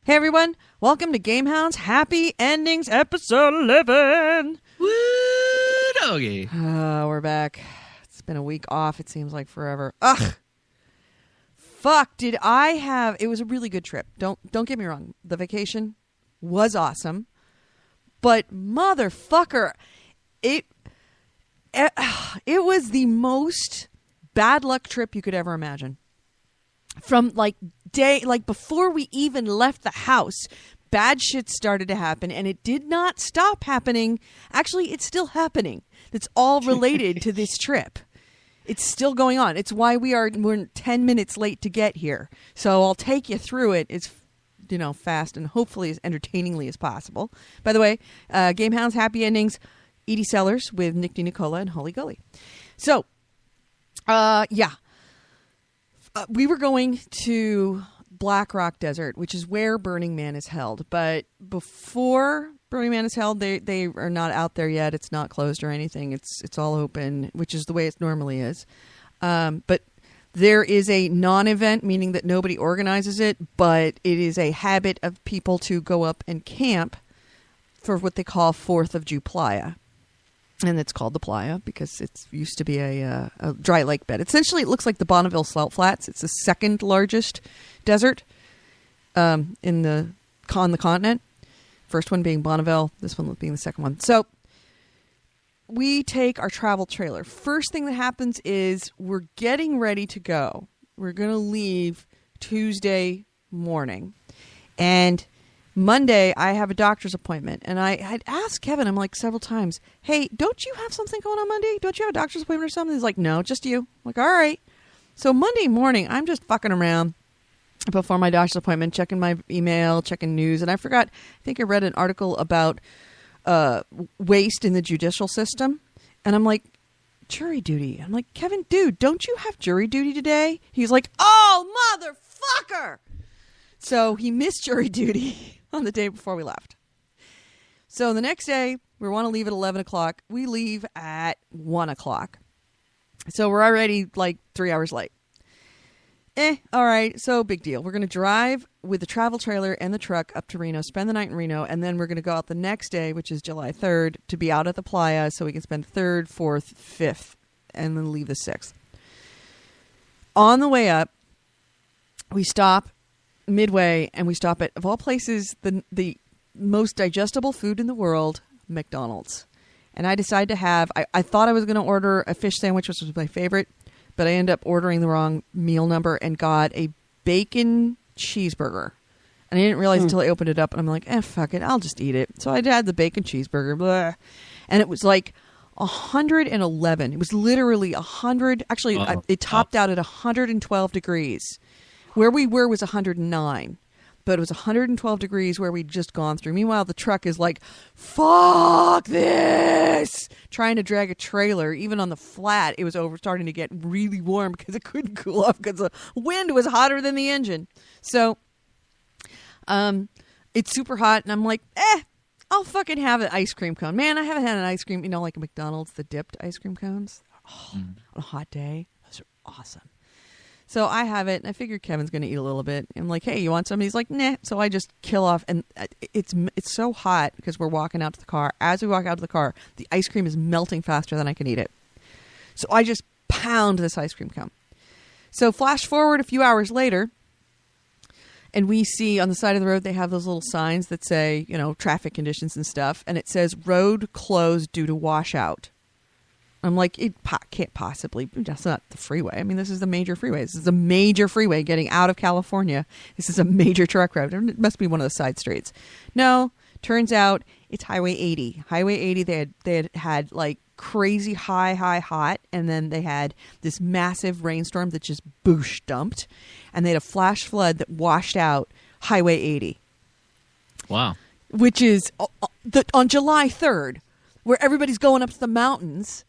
Hey everyone, welcome to Gamehound's Happy Endings episode 11. Woo doggy. We're back. It's been a week off, it seems like forever. Ugh. Fuck, did I have... It was a really good trip. Don't get me wrong. The vacation was awesome. But motherfucker, it was the most bad luck trip you could ever imagine. From before we even left the house, bad shit started to happen, and it did not stop happening. Actually, it's still happening. It's all related to this trip. It's still going on. It's why we're 10 minutes late to get here. So I'll take you through it as fast and hopefully as entertainingly as possible. By the way, Gamehound's Happy Endings, Edie Sellers with Nick DiNicola and Holly Gully. So, we were going to Black Rock Desert, which is where Burning Man is held. But before Burning Man is held, they are not out there yet. It's not closed or anything. It's all open, which is the way it normally is. But there is a non-event, meaning that nobody organizes it, but it is a habit of people to go up and camp for what they call 4th of July. And it's called the Playa because it used to be a dry lake bed. Essentially, it looks like the Bonneville Salt Flats. It's the second largest desert on the continent. First one being Bonneville, this one being the second one. So we take our travel trailer. First thing that happens is we're getting ready to go. We're going to leave Tuesday morning. And Monday, I have a doctor's appointment, and I had asked Kevin, I'm like several times, hey, don't you have something going on Monday? Don't you have a doctor's appointment or something? He's like, no, just you. I'm like, all right. So Monday morning, I'm just fucking around before my doctor's appointment, checking my email, checking news, and I think I read an article about waste in the judicial system, and I'm like, jury duty. I'm like, Kevin, dude, don't you have jury duty today? He's like, oh, motherfucker! So he missed jury duty on the day before we left. So the next day, we want to leave at 11 o'clock. We leave at 1 o'clock. So we're already like 3 hours late. All right. So big deal. We're going to drive with the travel trailer and the truck up to Reno, spend the night in Reno, and then we're going to go out the next day, which is July 3rd, to be out at the Playa so we can spend 3rd, 4th, 5th, and then leave the 6th. On the way up, we stop midway, and we stop at, of all places, the most digestible food in the world, McDonald's. And I decided to have, I thought I was going to order a fish sandwich, which was my favorite, but I ended up ordering the wrong meal number and got a bacon cheeseburger. And I didn't realize until I opened it up, and I'm like, fuck it, I'll just eat it. So I had the bacon cheeseburger, blah, and it was like 111. It was literally 100. Actually, it topped out at 112 degrees. Where we were was 109, but it was 112 degrees where we'd just gone through. Meanwhile, the truck is like, fuck this! Trying to drag a trailer. Even on the flat, it was starting to get really warm because it couldn't cool off because the wind was hotter than the engine. So, it's super hot, and I'm like, I'll fucking have an ice cream cone. Man, I haven't had an ice cream, like a McDonald's, the dipped ice cream cones. On a hot day, those are awesome. So I have it, and I figured Kevin's going to eat a little bit. I'm like, hey, you want some? He's like, nah. So I just kill off, and it's so hot because we're walking out to the car. As we walk out to the car, the ice cream is melting faster than I can eat it. So I just pound this ice cream cone. So flash forward a few hours later, and we see on the side of the road, they have those little signs that say, traffic conditions and stuff, and it says, road closed due to washout. I'm like, it can't possibly. That's not the freeway. I mean, this is the major freeway. This is a major freeway getting out of California. This is a major truck route. It must be one of the side streets. No, turns out it's Highway 80. Highway 80, they had like crazy hot, and then they had this massive rainstorm that just boosh dumped, and they had a flash flood that washed out Highway 80. Wow. Which is on July 3rd, where everybody's going up to the mountains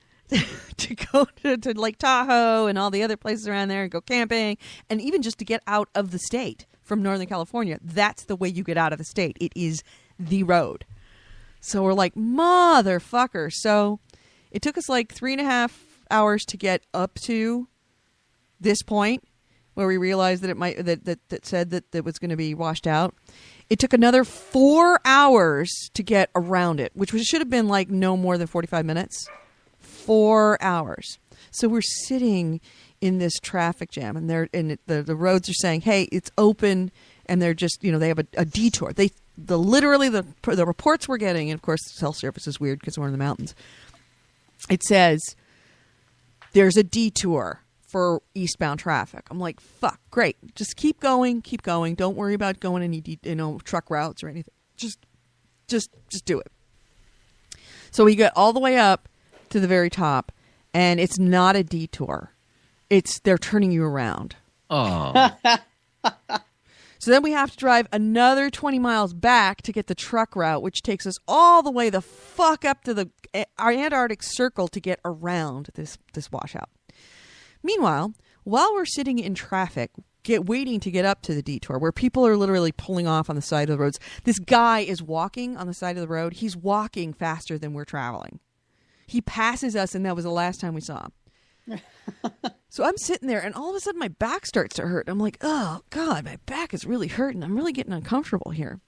to go to Lake Tahoe and all the other places around there and go camping, and even just to get out of the state from Northern California. That's the way you get out of the state. It is the road. So we're like, motherfucker. So it took us like 3.5 hours to get up to this point. where we realized that it might that said that it was going to be washed out. It took another 4 hours to get around it, which should have been like no more than 45 minutes. 4 hours. So we're sitting in this traffic jam, and the roads are saying, "Hey, it's open," and they're just they have a detour. The reports we're getting, and of course, the cell service is weird because we're in the mountains. It says there's a detour for eastbound traffic. I'm like, fuck, great. Just keep going. Don't worry about going any truck routes or anything. Just do it. So we get all the way up to the very top, and it's not a detour. They're turning you around. Oh. So then we have to drive another 20 miles back to get the truck route, which takes us all the way the fuck up to our Antarctic Circle to get around this washout. Meanwhile, while we're sitting in traffic, waiting to get up to the detour, where people are literally pulling off on the side of the roads, this guy is walking on the side of the road. He's walking faster than we're traveling. He passes us, and that was the last time we saw him. So I'm sitting there, and all of a sudden my back starts to hurt. I'm like, oh, God, my back is really hurting. I'm really getting uncomfortable here.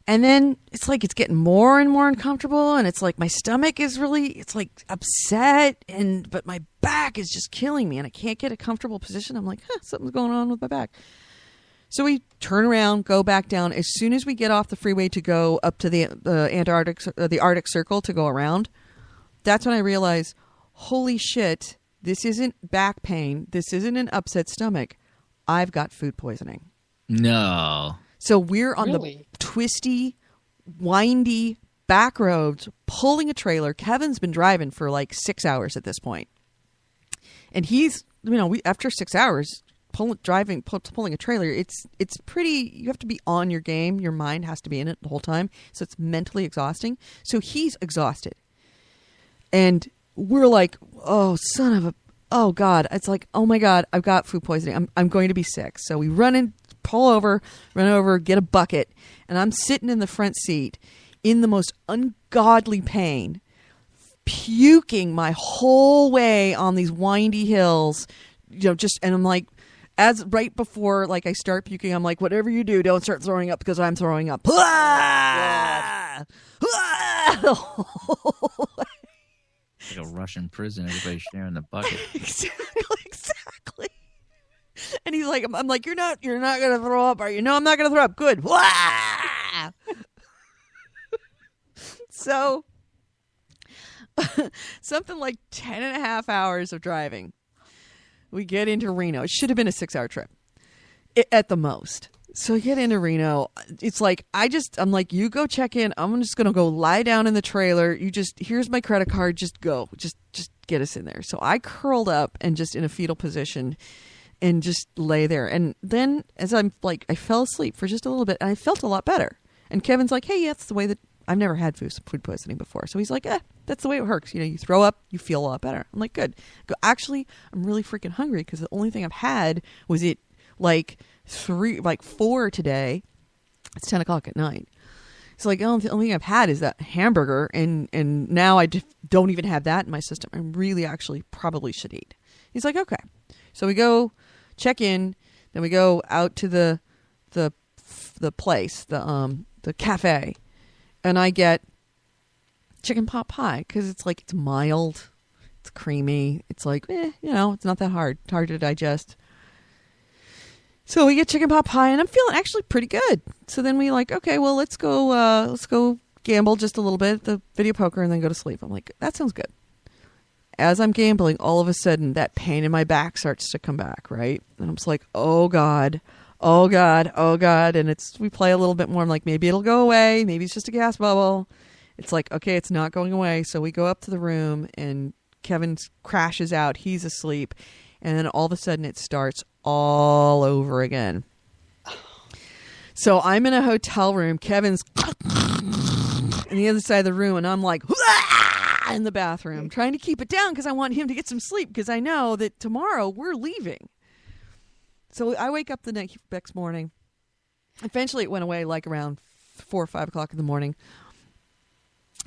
And then it's like it's getting more and more uncomfortable, and it's like my stomach is it's like upset, but my back is just killing me, and I can't get a comfortable position. I'm like, something's going on with my back. So we turn around, go back down. As soon as we get off the freeway to go up to the Arctic Circle to go around, that's when I realize, holy shit, this isn't back pain. This isn't an upset stomach. I've got food poisoning. No. So we're on the twisty, windy back roads, pulling a trailer. Kevin's been driving for like 6 hours at this point. And he's, after 6 hours pulling a trailer, it's pretty, you have to be on your game. Your mind has to be in it the whole time. So it's mentally exhausting. So he's exhausted. And we're like, oh God. It's like, oh my God, I've got food poisoning. I'm going to be sick. So we run over, get a bucket. And I'm sitting in the front seat in the most ungodly pain, puking my whole way on these windy hills, and I'm like, right before like I start puking, I'm like, whatever you do, don't start throwing up because I'm throwing up. Like a Russian prison, everybody's sharing the bucket. Exactly. And he's like, I'm like, you're not gonna throw up, are you? No, I'm not gonna throw up. Good. So something like 10 and a half hours of driving. We get into Reno. It should have been a 6-hour trip at the most. So I get into Reno. It's like, I'm like, you go check in. I'm just going to go lie down in the trailer. Here's my credit card. Just go. Just get us in there. So I curled up and just in a fetal position and just lay there. And then as I'm like, I fell asleep for just a little bit and I felt a lot better. And Kevin's like, hey, that's the way that I've never had food poisoning before. So he's like, that's the way it works. You throw up, you feel a lot better. I'm like, good. Actually, I'm really freaking hungry because the only thing I've had was it like 4 today. It's 10 o'clock at night. So like, the only thing I've had is that hamburger, and now I don't even have that in my system. I really actually probably should eat. He's like, okay. So we go check in, then we go out to the place, the cafe, and I get chicken pot pie because it's mild, it's creamy, it's like, it's not that hard. It's hard to digest. So we get chicken pot pie, and I'm feeling actually pretty good. So then we okay, well, let's go gamble just a little bit at the video poker and then go to sleep. I'm like, that sounds good. As I'm gambling, all of a sudden that pain in my back starts to come back, right? And I'm just like, oh God. And we play a little bit more. I'm like, maybe it'll go away. Maybe it's just a gas bubble. It's like, okay, it's not going away. So we go up to the room and Kevin crashes out. He's asleep. And then all of a sudden it starts all over again. So I'm in a hotel room. Kevin's on the other side of the room. And I'm like, in the bathroom, trying to keep it down because I want him to get some sleep because I know that tomorrow we're leaving. So I wake up the next morning. Eventually it went away like around 4 or 5 o'clock in the morning.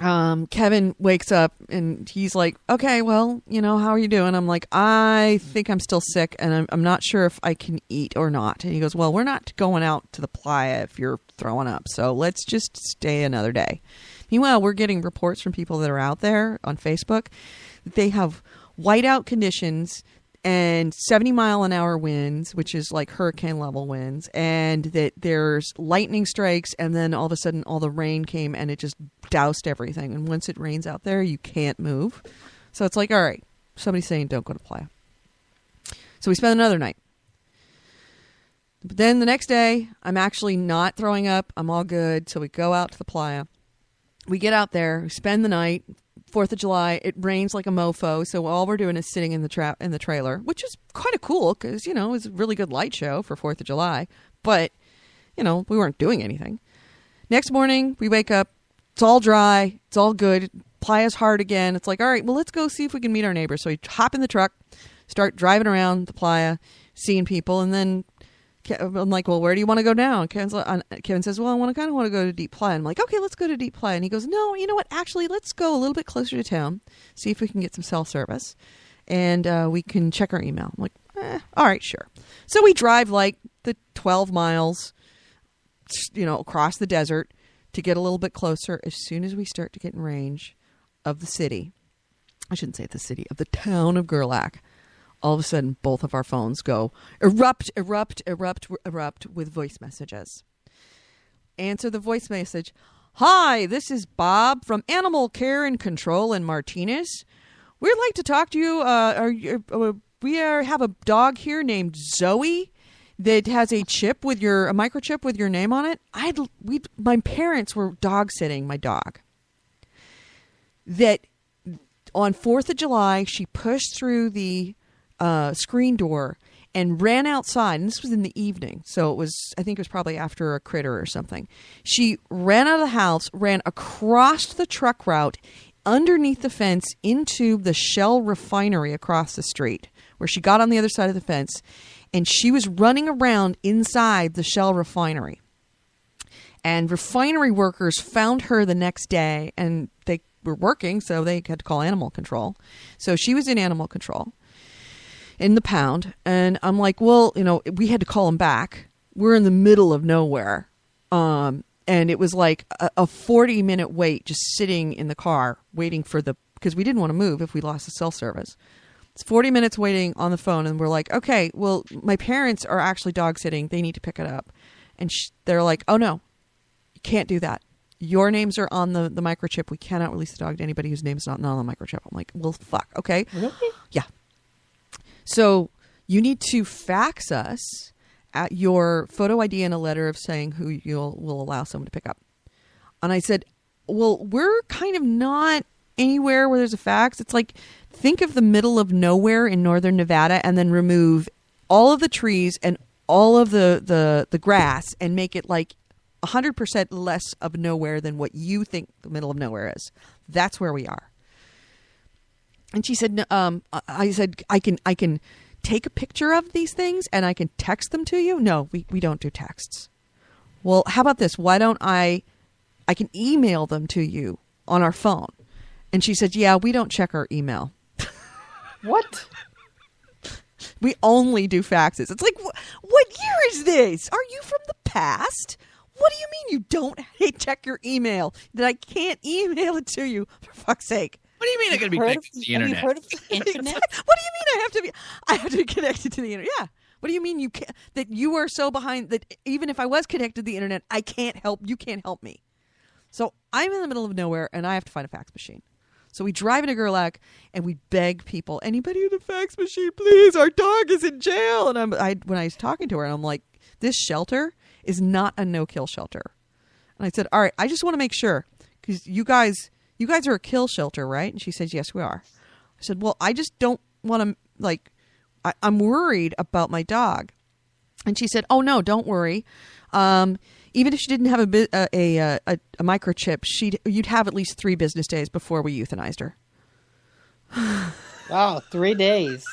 Kevin wakes up and he's like, okay, well, how are you doing? I'm like, I think I'm still sick and I'm not sure if I can eat or not. And he goes, well, we're not going out to the playa if you're throwing up. So let's just stay another day. Meanwhile, we're getting reports from people that are out there on Facebook that they have whiteout conditions and 70-mile-an-hour winds, which is like hurricane level winds, and that there's lightning strikes, and then all of a sudden all the rain came and it just doused everything. And once it rains out there, you can't move. So it's like, all right, somebody's saying don't go to playa. So we spend another night. But then the next day, I'm actually not throwing up. I'm all good. So we go out to the playa. We get out there, we spend the night. 4th of July, it rains like a mofo, so all we're doing is sitting in the trailer, which is kind of cool because, it was a really good light show for 4th of July. But, we weren't doing anything. Next morning, we wake up. It's all dry. It's all good. Playa's hard again. It's like, all right, well, let's go see if we can meet our neighbors. So we hop in the truck, start driving around the playa, seeing people, and then I'm like, well, where do you want to go now? And Kevin says, well, I kind of want to go to Deep Playa. I'm like, okay, let's go to Deep Playa. And he goes, no, you know what? Actually, let's go a little bit closer to town, see if we can get some cell service, and we can check our email. I'm like, all right, sure. So we drive like the 12 miles, across the desert to get a little bit closer. As soon as we start to get in range of the city, I shouldn't say the city, of the town of Gerlach, all of a sudden, both of our phones go erupt with voice messages. Answer the voice message. Hi, this is Bob from Animal Care and Control in Martinez. We'd like to talk to you. We have a dog here named Zoe that has a microchip with your name on it. My parents were dog sitting my dog. That on 4th of July, she pushed through the screen door and ran outside, and this was in the evening, so I think it was probably after a critter or something. She ran out of the house, ran across the truck route, underneath the fence into the Shell refinery across the street, where she got on the other side of the fence, and she was running around inside the Shell refinery. And refinery workers found her the next day, and they were working, so they had to call animal control. So she was in animal control in the pound, and I'm like, well, we had to call him back. We're in the middle of nowhere, and it was like a 40-minute wait just sitting in the car waiting because we didn't want to move if we lost the cell service. It's 40 minutes waiting on the phone, and we're like, okay, well, my parents are actually dog sitting. They need to pick it up. And they're like, oh, no, you can't do that. Your names are on the microchip. We cannot release the dog to anybody whose name is not on the microchip. I'm like, well, fuck, okay. Really? Yeah. So you need to fax us at your photo ID and a letter of saying who you will allow someone to pick up. And I said, well, we're kind of not anywhere where there's a fax. It's like, think of the middle of nowhere in northern Nevada and then remove all of the trees and all of the grass and make it like 100% less of nowhere than what you think the middle of nowhere is. That's where we are. And she said, I said, I can take a picture of these things and I can text them to you. No, we don't do texts. Well, how about this? Why don't I can email them to you on our phone. And she said, yeah, we don't check our email. What? We only do faxes. It's like, what year is this? Are you from the past? What do you mean you don't check your email? That I can't email it to you, for fuck's sake. What do you mean I gotta be connected to the internet? Have you heard of the internet? What do you mean I have to be connected to the internet? Yeah. What do you mean you can't, that you are so behind that even if I was connected to the internet, I can't help, you can't help me. So I'm in the middle of nowhere and I have to find a fax machine. So we drive into Gerlach and we beg people, anybody with a fax machine, please, our dog is in jail. And when I was talking to her, I'm like, this shelter is not a no-kill shelter. And I said, all right, I just want to make sure, because you guys are a kill shelter, right? And she says, yes, we are. I said, well, I just don't want to, like, I'm worried about my dog. And she said, oh, no, don't worry. Even if she didn't have a microchip, you'd have at least 3 business days before we euthanized her. Wow, 3 days.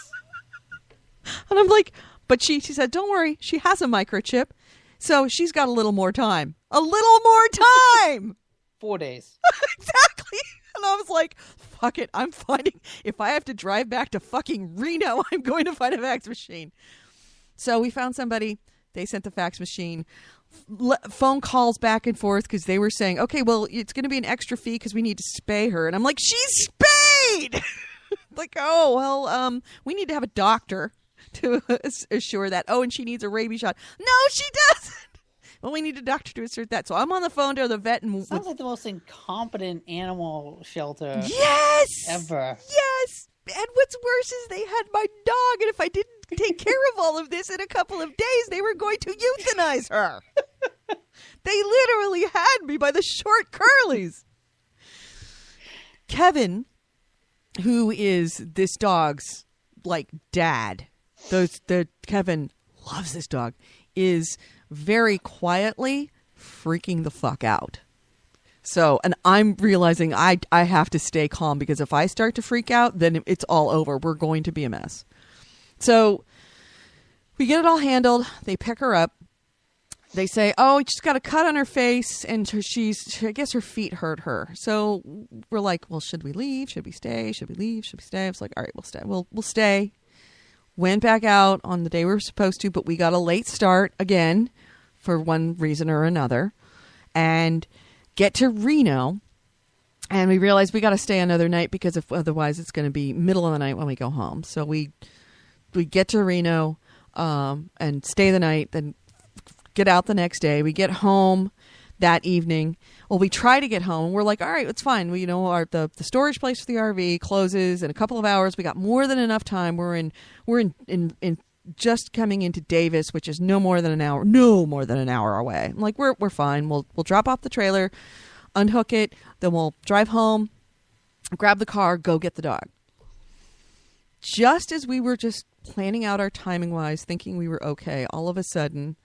And I'm like, but she said, don't worry, she has a microchip, so she's got a little more time. A little more time! 4 days. Exactly. And I was like, fuck it. I'm finding, if I have to drive back to fucking Reno, I'm going to find a fax machine. So we found somebody. They sent the fax machine. Phone calls back and forth because they were saying, okay, well, it's going to be an extra fee because we need to spay her. And I'm like, she's spayed! Like, oh, well, we need to have a doctor to assure that. Oh, and she needs a rabies shot. No, she doesn't. Well, we need a doctor to assert that. So I'm on the phone to the vet. And sounds like the most incompetent animal shelter yes! ever. Yes! And what's worse is they had my dog, and if I didn't take care of all of this in a couple of days, they were going to euthanize her. They literally had me by the short curlies. Kevin, who is this dog's like dad, Kevin loves this dog, is very quietly freaking the fuck out. So, and I'm realizing I have to stay calm because if I start to freak out, then it's all over. We're going to be a mess. So we get it all handled. They pick her up. They say, oh, she's got a cut on her face and I guess her feet hurt her. So we're like, well, should we leave? Should we stay? Should we leave? Should we stay? I was like, all right, we'll stay. We'll stay. Went back out on the day we were supposed to, but we got a late start again for one reason or another. And get to Reno, and we realized we got to stay another night because otherwise it's going to be middle of the night when we go home. So we get to Reno and stay the night, then get out the next day. We get home that evening. Well, we try to get home. We're like, all right, it's fine. We, the storage place for the RV closes in a couple of hours. We got more than enough time. We're in just coming into Davis, which is no more than an hour away. I'm like, we're fine. We'll drop off the trailer, unhook it, then we'll drive home, grab the car, go get the dog. Just as we were just planning out our timing wise, thinking we were okay, all of a sudden,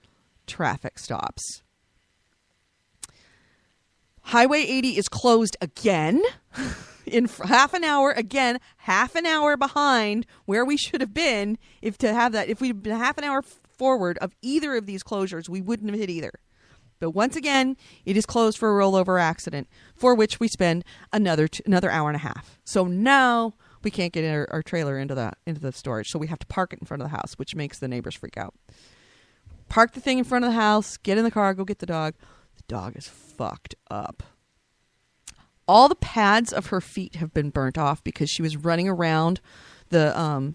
traffic stops. Highway 80 is closed again. In half an hour, again, half an hour behind where we should have been. If we'd been half an hour forward of either of these closures, we wouldn't have hit either. But once again, it is closed for a rollover accident, for which we spend another hour and a half. So now we can't get our trailer into the storage, so we have to park it in front of the house, which makes the neighbors freak out. Park the thing in front of the house, get in the car, go get the dog. The dog is fucked up. All the pads of her feet have been burnt off because she was running around the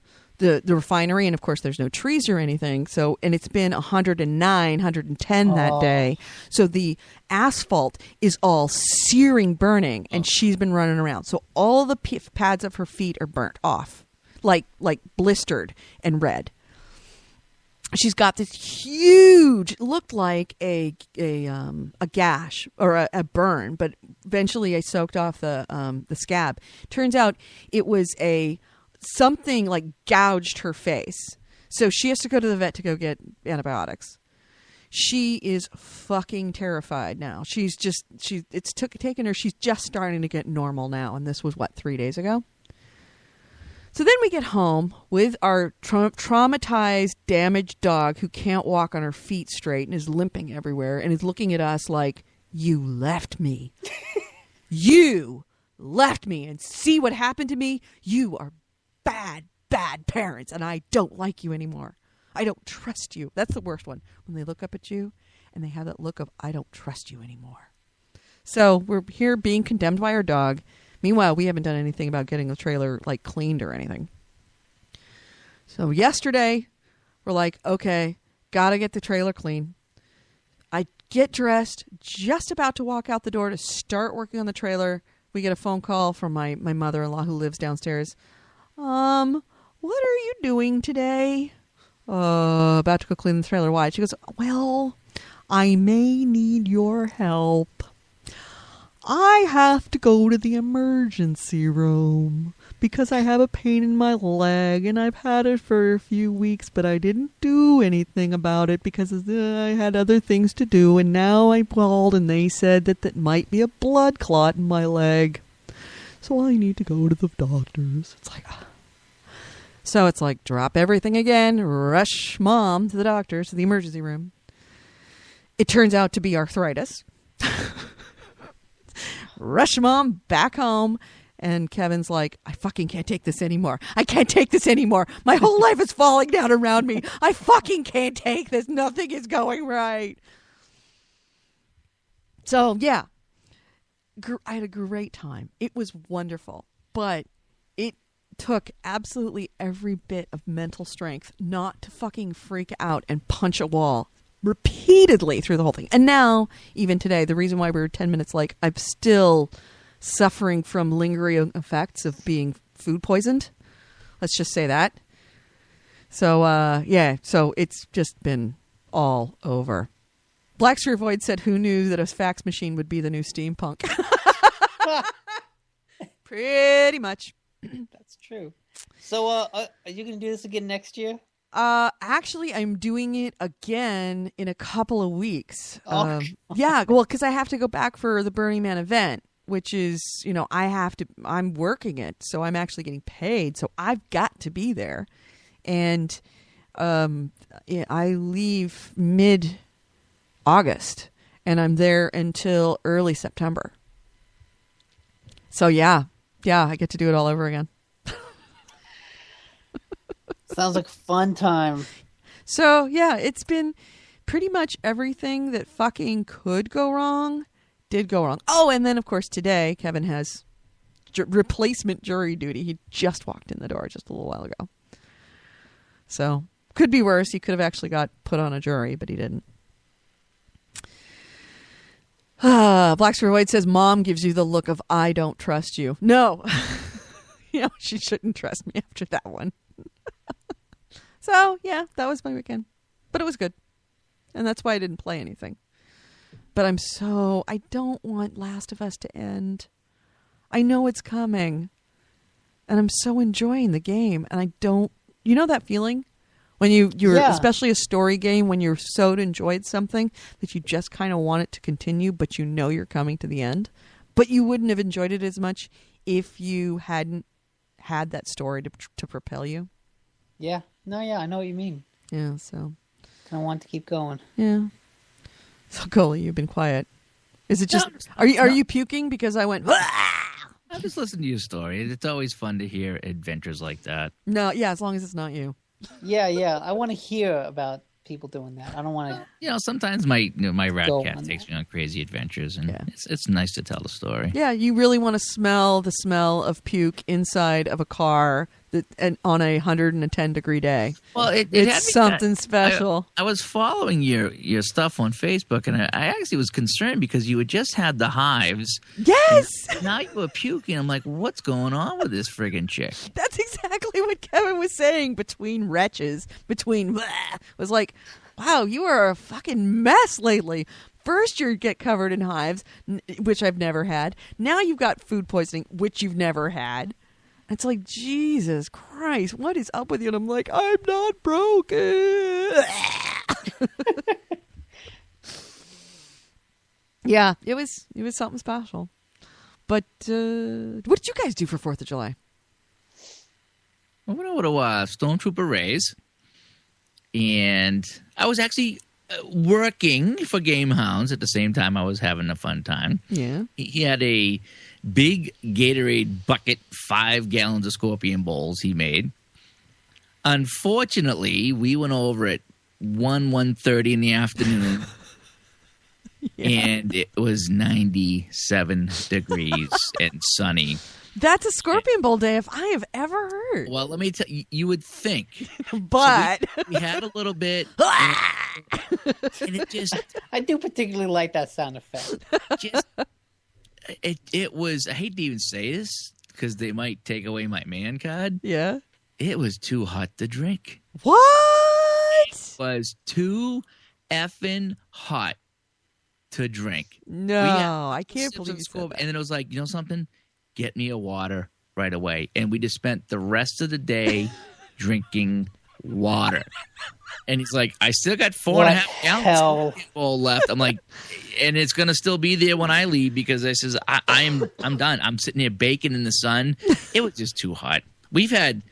refinery, and of course there's no trees or anything. So, and it's been 109, 110 that day. So the asphalt is all searing, burning, and she's been running around. So all the pads of her feet are burnt off, like blistered and red. She's got this huge, looked like a gash or a burn, but eventually I soaked off the scab. Turns out it was something like gouged her face. So she has to go to the vet to go get antibiotics. She is fucking terrified now. It's taken her. She's just starting to get normal now. And this was 3 days ago? So then we get home with our traumatized, damaged dog who can't walk on her feet straight and is limping everywhere and is looking at us like, you left me. You left me, and see what happened to me? You are bad, bad parents, and I don't like you anymore. I don't trust you. That's the worst one, when they look up at you and they have that look of, I don't trust you anymore. So we're here being condemned by our dog. Meanwhile, we haven't done anything about getting the trailer cleaned or anything. So yesterday, we're like, okay, gotta get the trailer clean. I get dressed, just about to walk out the door to start working on the trailer. We get a phone call from my mother-in-law who lives downstairs. What are you doing today? About to go clean the trailer. Why? She goes, well, I may need your help. I have to go to the emergency room because I have a pain in my leg and I've had it for a few weeks, but I didn't do anything about it because I had other things to do, and now I called and they said that might be a blood clot in my leg. So I need to go to the doctors. So it's like drop everything again, rush mom to the doctors, to the emergency room. It turns out to be arthritis. rush Mom back home. And Kevin's like, I fucking can't take this anymore. I can't take this anymore. My whole life is falling down around me. I fucking can't take this. Nothing is going right. So, yeah. I had a great time. It was wonderful. But it took absolutely every bit of mental strength not to fucking freak out and punch a wall repeatedly through the whole thing. And now, even today, the reason why we were 10 minutes late, I'm still suffering from lingering effects of being food poisoned. Let's just say that. So, so it's just been all over. Blackstreet Void said, who knew that a fax machine would be the new steampunk? Pretty much. That's true. So, are you going to do this again next year? Actually, I'm doing it again in a couple of weeks. Oh. Yeah, well, because I have to go back for the Burning Man event, which is, I'm working it, so I'm actually getting paid, so I've got to be there. And I leave mid-August, and I'm there until early September. So, yeah, I get to do it all over again. Sounds like a fun time. So, yeah, it's been pretty much everything that fucking could go wrong did go wrong. Oh, and then, of course, today, Kevin has replacement jury duty. He just walked in the door just a little while ago. So, could be worse. He could have actually got put on a jury, but he didn't. Blackstreet White says, Mom gives you the look of, I don't trust you. No. She shouldn't trust me after that one. So, yeah, that was my weekend. But it was good. And that's why I didn't play anything. But I don't want Last of Us to end. I know it's coming. And I'm so enjoying the game. And I don't, that feeling? When you're especially a story game, when you're so enjoyed something that you just kind of want it to continue, but you're coming to the end. But you wouldn't have enjoyed it as much if you hadn't had that story to propel you. Yeah. No, yeah, I know what you mean. Yeah, so. Kind of want to keep going. Yeah. So, Coley, you've been quiet. Is it just... Are you puking because I went... I just listen to your story. It's always fun to hear adventures like that. No, yeah, as long as it's not you. Yeah. I want to hear about people doing that. I don't want to... sometimes my rat cat takes me on crazy adventures, and it's nice to tell the story. Yeah, you really want to smell the smell of puke inside of a car on a 110-degree day. Well, it's something special. I was following your stuff on Facebook, and I actually was concerned because you had just had the hives. Yes! Now you were puking. I'm like, what's going on with this friggin' chick? That's exactly what Kevin was saying between retches. Was like, wow, you are a fucking mess lately. First, you get covered in hives, which I've never had. Now you've got food poisoning, which you've never had. It's like, Jesus Christ, what is up with you? And I'm like, I'm not broken. Yeah, it was something special. But what did you guys do for 4th of July? I went over to Stormtrooper Ray's, and I was actually working for Game Hounds at the same time I was having a fun time. Yeah. He had a big Gatorade bucket, 5 gallons of Scorpion Bowls he made. Unfortunately, we went over at 1:30 in the afternoon, and it was 97 degrees and sunny. That's a Scorpion Bowl day if I have ever heard. Well, let me tell you, you would think. But. So we had a little bit. And it just. I do particularly like that sound effect. It was, I hate to even say this because they might take away my man card. Yeah. It was too hot to drink. What? It was too effing hot to drink. No, I can't believe you said that. And then it was like, you know something? Get me a water right away. And we just spent the rest of the day drinking water. And he's like, I still got 4.5 gallons full left. I'm like, and it's gonna still be there when I leave because I says I'm done. I'm sitting here baking in the sun. It was just too hot. We've had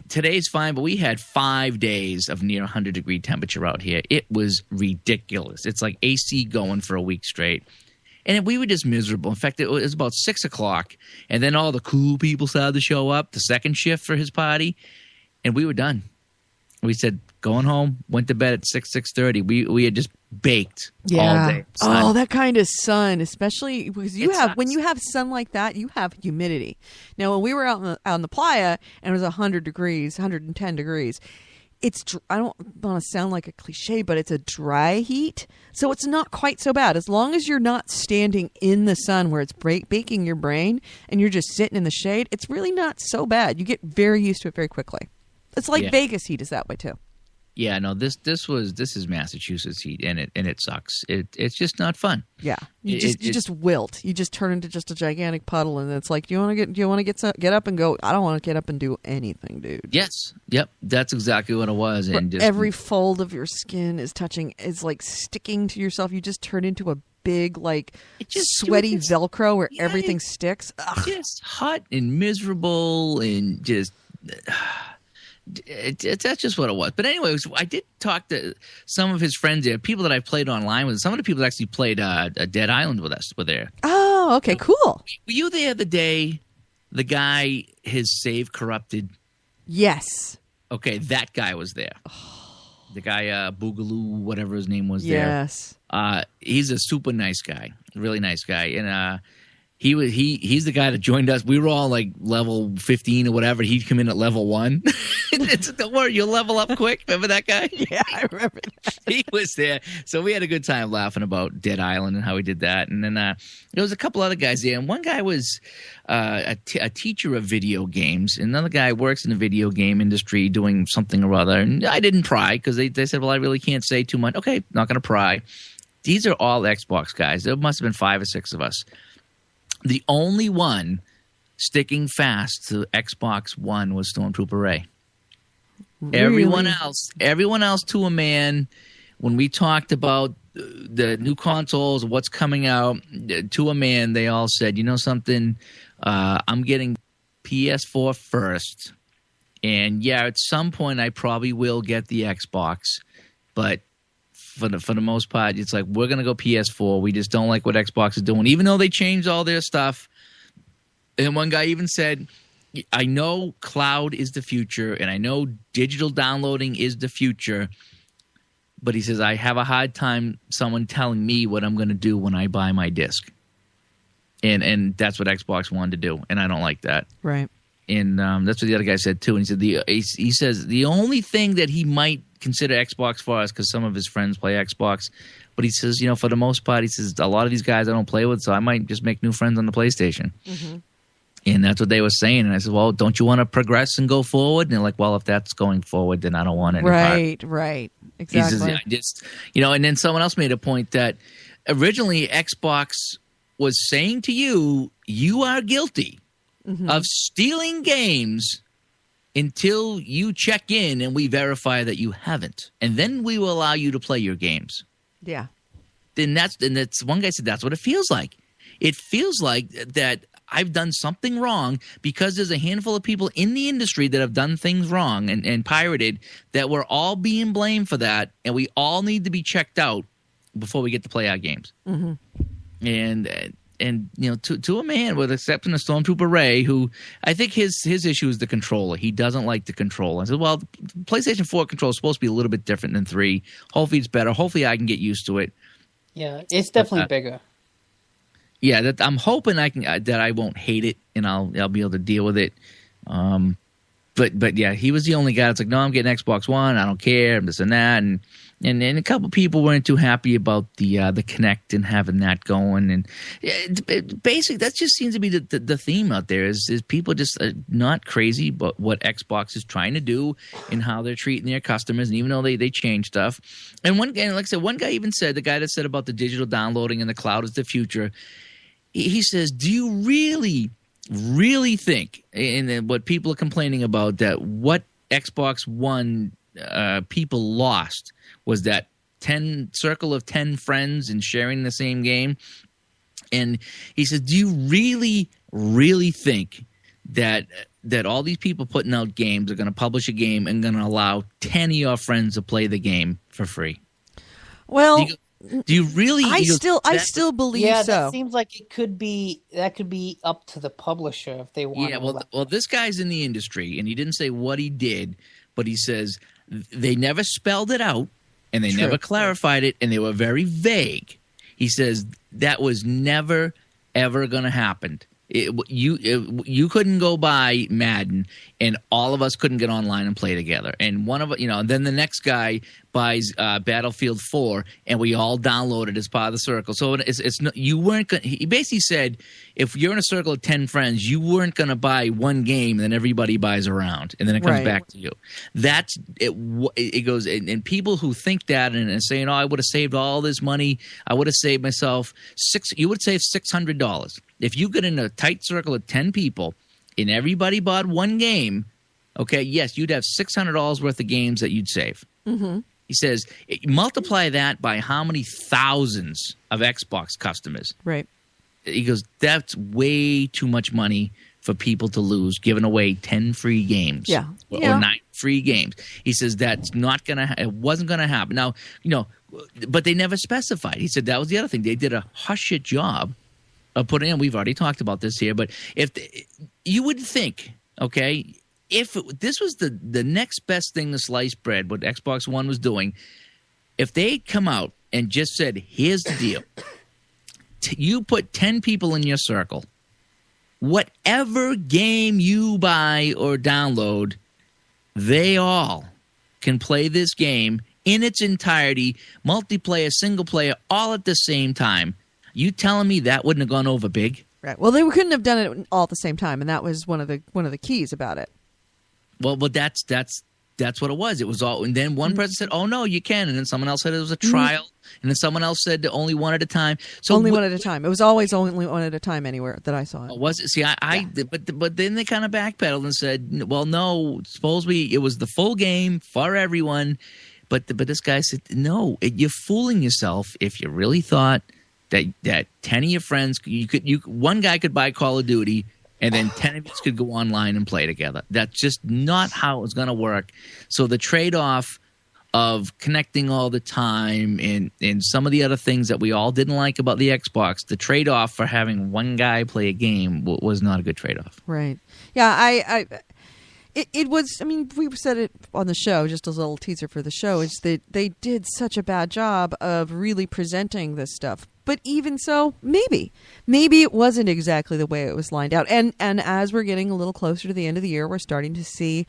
today's fine, but we had 5 days of near 100-degree temperature out here. It was ridiculous. It's like AC going for a week straight. And we were just miserable. In fact, it was about 6 o'clock, and then all the cool people started to show up, the second shift for his party, and we were done. We said, going home, went to bed at 6:30. We had just baked all day. Oh, that kind of sun, especially because when you have sun like that, you have humidity. Now, when we were out on the playa and it was 100 degrees, 110 degrees, I don't want to sound like a cliche, but it's a dry heat. So it's not quite so bad. As long as you're not standing in the sun where it's baking your brain and you're just sitting in the shade, it's really not so bad. You get very used to it very quickly. It's like Vegas heat is that way too. Yeah, no, this is Massachusetts heat, and it sucks. It's just not fun. Yeah, you just wilt. You just turn into just a gigantic puddle, and it's like, do you want to get up and go? I don't want to get up and do anything, dude. Yes, yep, that's exactly what it was. And just, every fold of your skin is like sticking to yourself. You just turn into a big sweaty Velcro where everything sticks. Ugh. Just hot and miserable and just. That's just what it was. But anyways, I did talk to some of his friends there, people that I've played online with. Some of the people that actually played Dead Island with us were there. Oh, okay, cool. Were you there the day the guy, his save corrupted? Yes. Okay, that guy was there. The guy, Boogaloo, whatever his name was there. Yes. He's a super nice guy, really nice guy. And he's the guy that joined us. We were all like level 15 or whatever. He'd come in at level 1. Don't worry, you'll level up quick. Remember that guy? Yeah, I remember that. He was there. So we had a good time laughing about Dead Island and how he did that. And then there was a couple other guys there. And one guy was a teacher of video games. Another guy works in the video game industry doing something or other. And I didn't pry because they said, well, I really can't say too much. Okay, not going to pry. These are all Xbox guys. There must have been 5 or 6 of us. The only one sticking fast to Xbox One was Stormtrooper Ray. Really? Everyone else to a man, when we talked about the new consoles, what's coming out, to a man, they all said, you know something, I'm getting PS4 first. And yeah, at some point I probably will get the Xbox, but for the most part, it's like, we're going to go PS4. We just don't like what Xbox is doing, even though they changed all their stuff. And one guy even said, I know cloud is the future, and I know digital downloading is the future, but he says, I have a hard time someone telling me what I'm going to do when I buy my disc. And that's what Xbox wanted to do, and I don't like that. Right. And that's what the other guy said, too. And he says the only thing that he might consider Xbox for us, because some of his friends play Xbox, but he says, for the most part, he says, a lot of these guys I don't play with, so I might just make new friends on the PlayStation. Mm-hmm. And that's what they were saying. And I said, well, don't you want to progress and go forward? And they're like, well, if that's going forward, then I don't want any part. Right. Exactly. He says, and then someone else made a point that originally Xbox was saying to you, you are guilty of stealing games until you check in and we verify that you haven't. And then we will allow you to play your games. Yeah. Then that's one guy said that's what it feels like. It feels like that I've done something wrong because there's a handful of people in the industry that have done things wrong and pirated, that we're all being blamed for that, and we all need to be checked out before we get to play our games. Mm-hmm. And to a man, with exception of Stormtrooper Ray, who I think his issue is the controller. He doesn't like the controller. I said, well, the PlayStation 4 controller is supposed to be a little bit different than 3. Hopefully it's better. Hopefully I can get used to it. Yeah, it's definitely bigger. Yeah, that I'm hoping that I won't hate it and I'll be able to deal with it. But yeah, he was the only guy that's like, no, I'm getting Xbox One. I don't care. I'm this and that. And a couple people weren't too happy about the Kinect and having that going. And basically, that just seems to be the theme out there is people just not crazy about what Xbox is trying to do and how they're treating their customers. And even though they change stuff. And like I said, one guy even said, the guy that said about the digital downloading and the cloud is the future, he says, do you really think, and what people are complaining about, that what Xbox One people lost was that circle of 10 friends and sharing the same game? And he says, do you really think that all these people putting out games are going to publish a game and going to allow 10 of your friends to play the game for free? Well, Do you really? I still believe so. That seems like it could be up to the publisher if they want. Yeah, well, this guy's in the industry, and he didn't say what he did, but he says they never spelled it out, and they never clarified it, and they were very vague. He says that was never ever going to happen. You couldn't go buy Madden, and all of us couldn't get online and play together. And then the next guy buys Battlefield 4, and we all downloaded as part of the circle. So you weren't going. He basically said, if you're in a circle of 10 friends, you weren't going to buy one game, and then everybody buys around, and then it comes back to you. That's it. It goes, and people who think that and saying, "Oh, I would have saved all this money. I would have saved myself You would save $600 if you get in a tight circle of 10 people, and everybody bought one game. Okay, yes, you'd have $600 worth of games that you'd save." Mm-hmm. He says, multiply that by how many thousands of Xbox customers. Right. He goes, that's way too much money for people to lose, giving away 10 free games. Yeah. Or 9 free games. He says that's not going to – it wasn't going to happen. Now, but they never specified. He said that was the other thing. They did a hush-it job of putting in – we've already talked about this here. But you would think, okay – if this was the next best thing to sliced bread, what Xbox One was doing, if they come out and just said, here's the deal. You put 10 people in your circle. Whatever game you buy or download, they all can play this game in its entirety, multiplayer, single player, all at the same time. You telling me that wouldn't have gone over big? Right. Well, they couldn't have done it all at the same time, and that was one of the keys about it. Well, but that's what it was. It was all, and then one person said, "Oh no, you can," and then someone else said it was a trial, and then someone else said only one at a time. So only one at a time. It was always only one at a time anywhere that I saw it. Was it? See, but then they kind of backpedaled and said, "Well, no, supposedly it was the full game for everyone." But this guy said, "No, you're fooling yourself if you really thought that 10 of your friends one guy could buy Call of Duty." And then 10 of us could go online and play together. That's just not how it's going to work. So the trade-off of connecting all the time and some of the other things that we all didn't like about the Xbox, the trade-off for having one guy play a game was not a good trade-off. Right. Yeah, it was, I mean, we said it on the show, just as a little teaser for the show, is that they did such a bad job of really presenting this stuff. But even so, maybe it wasn't exactly the way it was lined out. And as we're getting a little closer to the end of the year, we're starting to see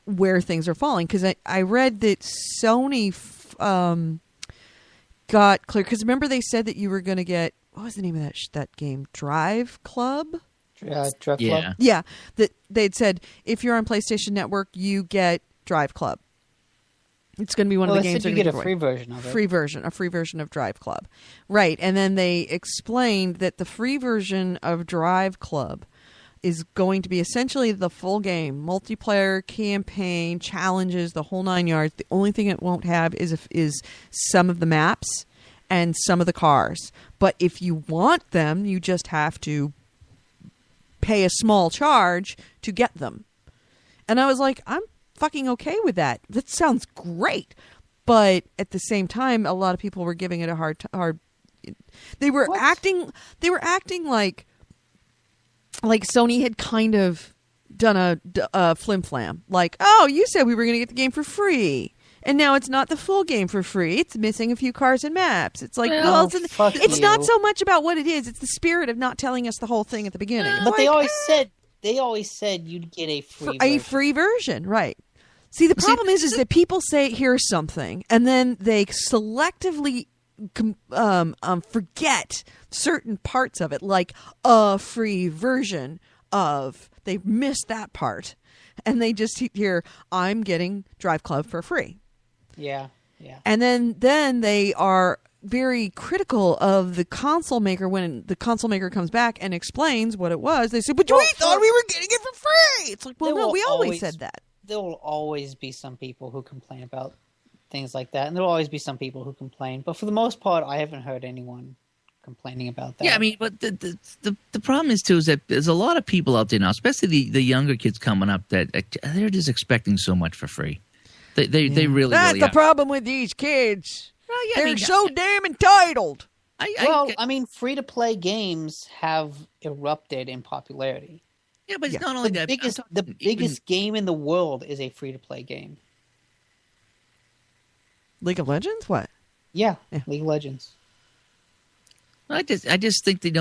where things are falling. Because I read that Sony got clear. Because remember they said that you were going to get, what was the name of that game? Drive Club? Drive Club? Yeah. That they'd said, if you're on PlayStation Network, you get Drive Club. It's going to be one of the games. You get a free version of it. A free version of Drive Club, right? And then they explained that the free version of Drive Club is going to be essentially the full game, multiplayer, campaign, challenges, the whole 9 yards. The only thing it won't have is some of the maps and some of the cars. But if you want them, you just have to pay a small charge to get them. And I was like, I'm fucking okay with that. That sounds great. But at the same time, a lot of people were giving it a hard. They were acting like Sony had kind of done a flim flam. Like, oh, you said we were going to get the game for free, and now it's not the full game for free. It's missing a few cars and maps. It's like, it's not so much about what it is. It's the spirit of not telling us the whole thing at the beginning. But like, they always said you'd get a free version, right? See, the problem is that people say here's something, and then they selectively forget certain parts of it, like a free version of. They miss that part, and they just hear, "I'm getting Drive Club for free." Yeah. And then they are very critical of the console maker when the console maker comes back and explains what it was. They say, "But we thought we were getting it for free." It's like, well, no, we always said that. There will always be some people who complain about things like that, and there will always be some people who complain. But for the most part, I haven't heard anyone complaining about that. Yeah, I mean, but the problem is too is that there's a lot of people out there now, especially the younger kids coming up, that they're just expecting so much for free. They really That's really the are. problem with these kids. Well, yeah, They're so damn entitled. I mean, free-to-play games have erupted in popularity. Yeah, but it's not only that. The biggest game in the world is a free-to-play game. League of Legends? What? Yeah, League of Legends. I just think that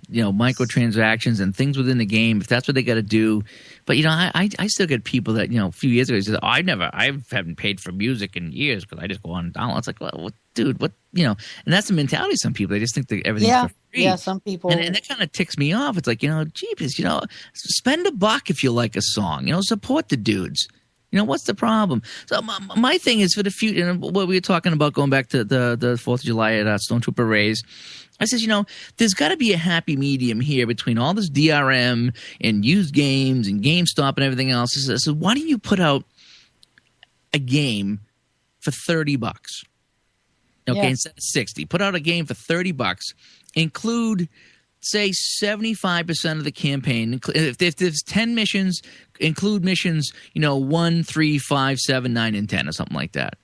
microtransactions and things within the game, if that's what they got to do. But I still get people that a few years ago said, I haven't paid for music in years because I just go on and download. It's like, well, dude, what and that's the mentality of some people. They just think that everything's for free. Yeah, some people, and that kind of ticks me off. It's like jeepers, spend $1 if you like a song. Support the dudes. What's the problem? So my thing is for the future, and what we were talking about going back to the 4th of July at Stone Trooper Rays, I says, there's got to be a happy medium here between all this DRM and used games and GameStop and everything else. So why don't you put out a game for $30? Okay, instead of 60. Put out a game for $30. Include, say, 75% of the campaign. If there's 10 missions, include missions, 1, 3, 5, 7, 9, and 10 or something like that.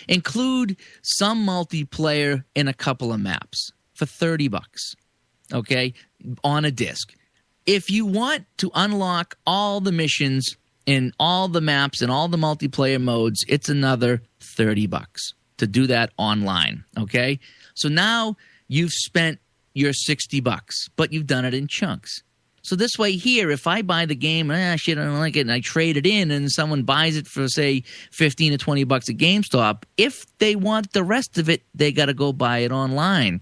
Include some multiplayer in a couple of maps for $30, okay, on a disc. If you want to unlock all the missions in all the maps and all the multiplayer modes, it's another $30 to do that online, okay? So now you've spent your $60, but you've done it in chunks. So this way here, if I buy the game, shit, I don't like it, and I trade it in, and someone buys it for, say, $15 to $20 at GameStop, if they want the rest of it, they got to go buy it online.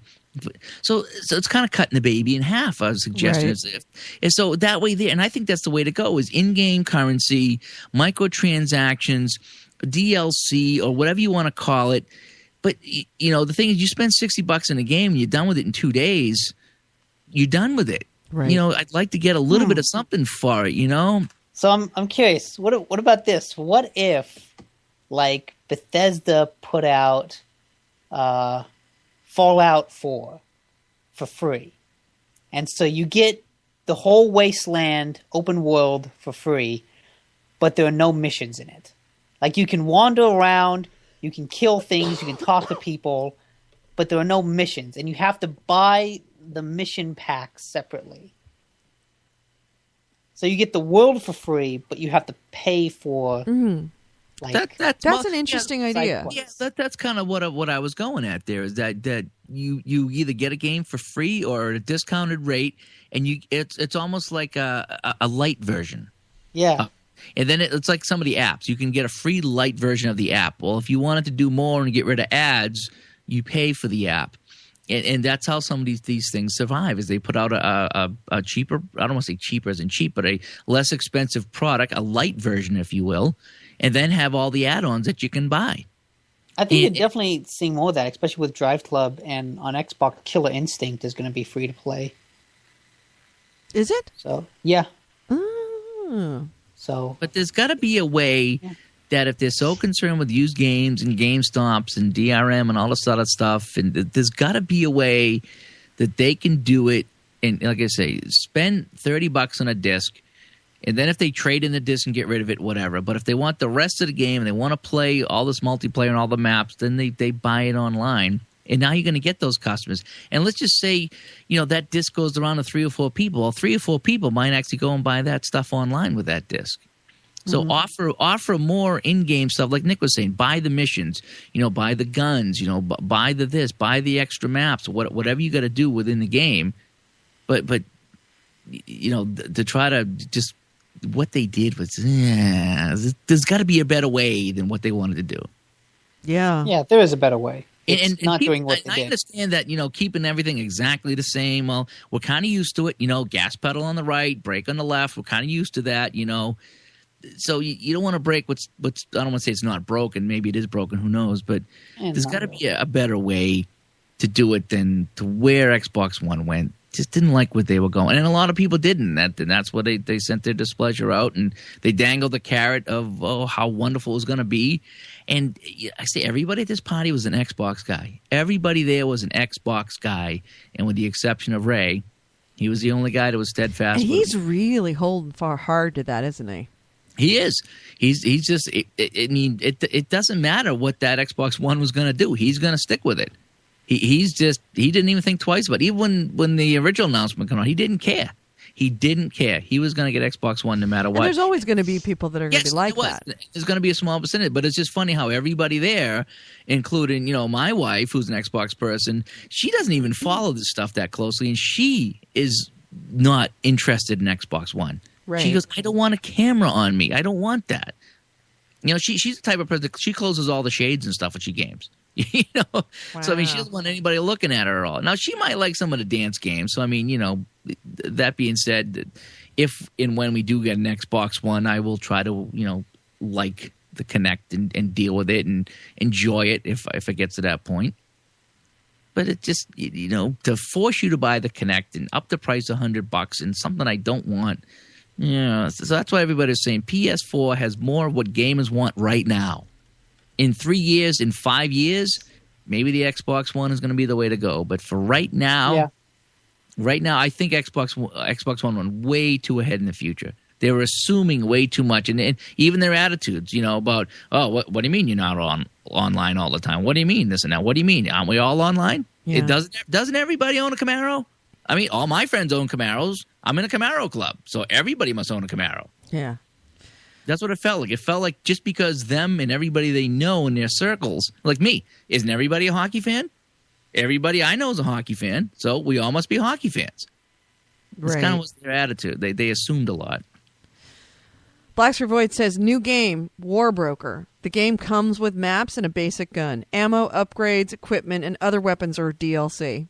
So it's kind of cutting the baby in half, I was suggesting. Right. And so that way there, and I think that's the way to go, is in-game currency, microtransactions, DLC, or whatever you want to call it. But, the thing is, you spend $60 in a game, and you're done with it in 2 days, you're done with it. Right. I'd like to get a little bit of something for it, So I'm curious. What about this? What if, like, Bethesda put out Fallout 4 for free, and so you get the whole Wasteland open world for free, but there are no missions in it. Like, you can wander around, you can kill things, you can talk to people, but there are no missions, and you have to buy the mission packs separately. So you get the world for free, but you have to pay for that's an interesting idea. Yeah, that's kind of what I was going at there, is that you either get a game for free or at a discounted rate, and it's almost like a light version. Yeah. And then it's like some of the apps. You can get a free light version of the app. Well, if you wanted to do more and get rid of ads, you pay for the app. And that's how some of these things survive, is they put out a cheaper, I don't want to say cheaper as in cheap, but a less expensive product, a light version, if you will, and then have all the add-ons that you can buy. I think you're definitely seeing more of that, especially with Drive Club, and on Xbox, Killer Instinct is going to be free to play. Is it? So, yeah. But there's got to be a way that if they're so concerned with used games and GameStops and DRM and all this other stuff, and there's got to be a way that they can do it. And like I say, spend $30 on a disc, and then if they trade in the disc and get rid of it, whatever. But if they want the rest of the game and they want to play all this multiplayer and all the maps, then they buy it online. And now you're going to get those customers. And let's just say, that disc goes around to 3 or 4 people. Well, 3 or 4 people might actually go and buy that stuff online with that disc. So offer more in-game stuff, like Nick was saying. Buy the missions, buy the guns, buy the this, buy the extra maps, whatever you got to do within the game. But to try to just what they did was there's got to be a better way than what they wanted to do. Yeah, there is a better way. And not doing what they did. I understand that, keeping everything exactly the same. Well, we're kind of used to it. Gas pedal on the right, brake on the left. We're kind of used to that. So you don't want to break what's I don't want to say it's not broken. Maybe it is broken. Who knows? But there's got to be a better way to do it than to where Xbox One went. Just didn't like what they were going, and a lot of people didn't. That's why they sent their displeasure out, and they dangled the carrot of how wonderful it was going to be. And I say everybody at this party was an Xbox guy. Everybody there was an Xbox guy, and with the exception of Ray, he was the only guy that was steadfast. And he's really holding far hard to that, isn't he? He is. He's just. It doesn't matter what that Xbox One was going to do. He's going to stick with it. He didn't even think twice about it. Even when the original announcement came out, he didn't care. He didn't care. He was going to get Xbox One no matter what. And there's always going to be people that are going to be like that. There's going to be a small percentage, but it's just funny how everybody there, including my wife, who's an Xbox person, she doesn't even follow this stuff that closely, and she is not interested in Xbox One. Right. She goes, I don't want a camera on me. I don't want that. She's the type of person that she closes all the shades and stuff when she games. Wow. So she doesn't want anybody looking at her at all. Now she might like some of the dance games. So that being said, if and when we do get an Xbox One, I will try to like the Kinect and deal with it and enjoy it if it gets to that point. But it just to force you to buy the Kinect and up the price $100 and something I don't want. Yeah, so that's why everybody's saying PS4 has more of what gamers want right now. In 3 years, in 5 years, maybe the Xbox One is going to be the way to go. But for right now, I think Xbox One went way too ahead in the future. They were assuming way too much, and even their attitudes, about what do you mean you're not online all the time? What do you mean this and that? What do you mean? Aren't we all online? Yeah. Doesn't everybody own a Camaro? I mean, all my friends own Camaros. I'm in a Camaro club, so everybody must own a Camaro. Yeah. That's what it felt like. It felt like just because them and everybody they know in their circles, like me, isn't everybody a hockey fan? Everybody I know is a hockey fan, so we all must be hockey fans. That's kind of was their attitude. They assumed a lot. Blacks for Void says, new game, War Broker. The game comes with maps and a basic gun. Ammo, upgrades, equipment, and other weapons are DLC.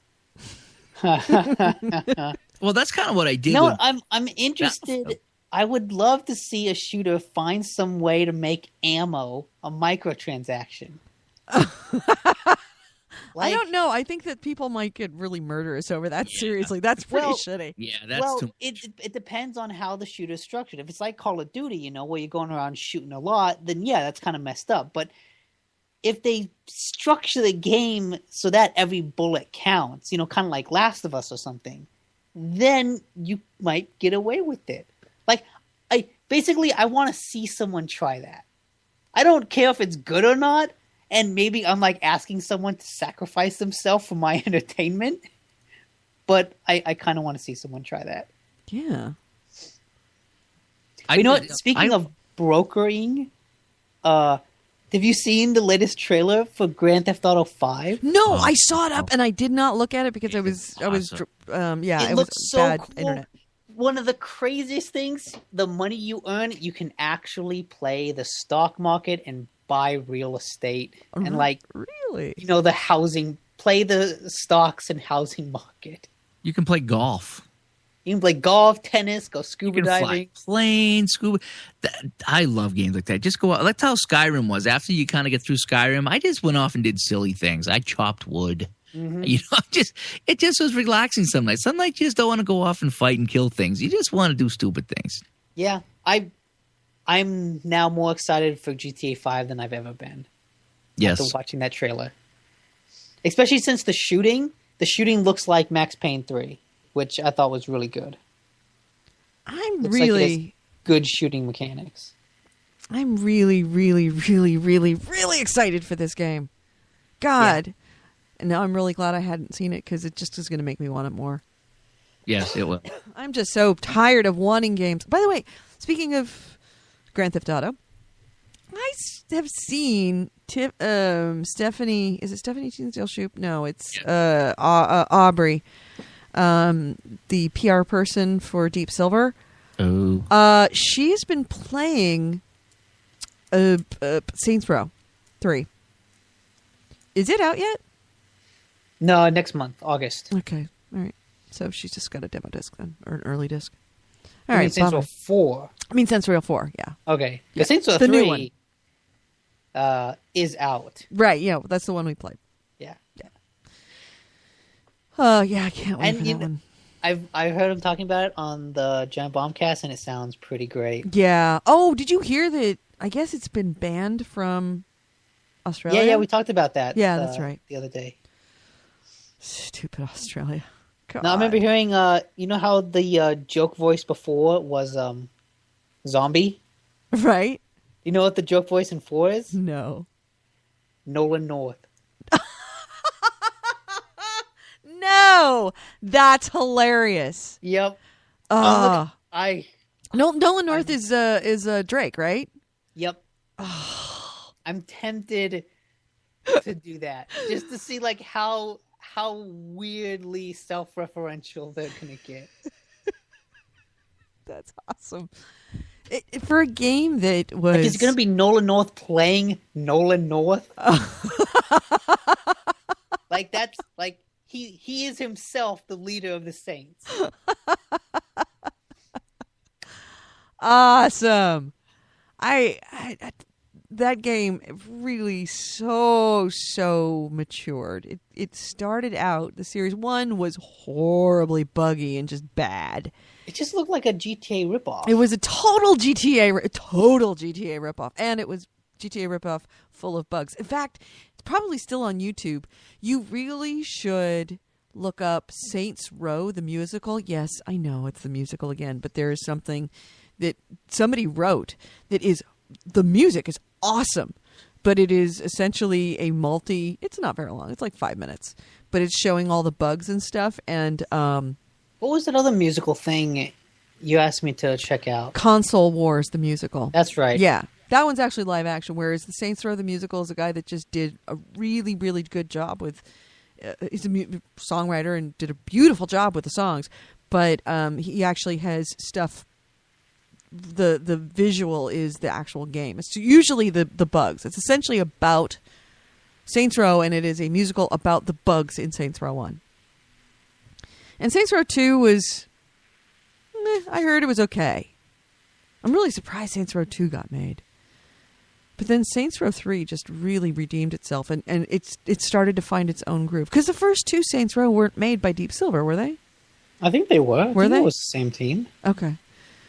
Well, that's kind of what I did. No, I'm interested. I would love to see a shooter find some way to make ammo a microtransaction. I don't know. I think that people might get really murderous over that. Seriously, that's pretty shitty. Yeah, that's too much. It depends on how the shooter is structured. If it's like Call of Duty, where you're going around shooting a lot, then that's kind of messed up. But if they structure the game so that every bullet counts, kind of like Last of Us or something, then you might get away with it. Like, I want to see someone try that. I don't care if it's good or not, and maybe I'm like asking someone to sacrifice themselves for my entertainment, but I kind of want to see someone try that. Yeah. Speaking of brokering, have you seen the latest trailer for Grand Theft Auto 5? No, I saw it up and I did not look at it because it was bad cool. internet. One of the craziest things, the money you earn, you can actually play the stock market and buy real estate. And really? The housing, play the stocks and housing market. You can play golf. You can play golf, tennis, go scuba diving. Fly planes, scuba. I love games like that. Just go out. That's how Skyrim was. After you kind of get through Skyrim, I just went off and did silly things. I chopped wood. Mm-hmm. It just was relaxing some nights. Some nights you just don't want to go off and fight and kill things. You just want to do stupid things. Yeah, I'm now more excited for GTA 5 than I've ever been. Yes. After watching that trailer. Especially since the shooting looks like Max Payne 3, which I thought was really good. Looks like it has good shooting mechanics. I'm really, really, really, really, really excited for this game. God. Yeah. And now I'm really glad I hadn't seen it because it just is going to make me want it more. Yes, it will. I'm just so tired of wanting games. By the way, speaking of Grand Theft Auto, I have seen Stephanie. Is it Stephanie Teasdale-Shoop? No, it's Aubrey, the PR person for Deep Silver. Oh. She's been playing Saints Row 3. Is it out yet? No, next month, August. Okay, all right. So she's just got a demo disc then, or an early disc. All right, Saints Row 4. I mean Saints Row 4, yeah. Okay, because Saints Row 3 is out. Right, yeah, that's the one we played. Yeah. Oh, yeah, I can't wait for that one. I heard him talking about it on the Giant Bombcast, and it sounds pretty great. Yeah. Oh, did you hear that? I guess it's been banned from Australia? Yeah, we talked about that. Yeah, that's right. The other day. Stupid Australia. God. No, I remember hearing, how the joke voice before was Zombie? Right? You know what the joke voice in 4 is? No. Nolan North. No! That's hilarious. Yep. Uh, Nolan I'm- North is Drake, right? Yep. I'm tempted to do that just to see like how weirdly self-referential they're gonna get. That's awesome. For a game that was... Like, is it gonna be Nolan North playing Nolan North? Like that's like he is himself the leader of the Saints. Awesome. I that game really so matured. It started out, the series 1 was horribly buggy and just bad. It just looked like a GTA ripoff. It was a total GTA ripoff, and it was GTA ripoff full of bugs. In fact, it's probably still on YouTube. You really should look up Saints Row the musical. Yes, I know it's the musical again, but there is something that somebody wrote that is, the music is awesome, but it is essentially it's not very long, it's like 5 minutes, but it's showing all the bugs and stuff. And what was that other musical thing you asked me to check out? Console Wars the musical. That's right. Yeah, that one's actually live action, whereas the Saints Row the musical is a guy that just did a really good job with he's a songwriter and did a beautiful job with the songs, but he actually has stuff. The visual is the actual game. It's usually the bugs. It's essentially about Saints Row, and it is a musical about the bugs in Saints Row 1. And Saints Row 2 was, I heard it was okay. I'm really surprised Saints Row 2 got made. But then Saints Row 3 just really redeemed itself, and it started to find its own groove. Because the first 2 Saints Row weren't made by Deep Silver, were they? I think they were. Were they? It was the same team. Okay.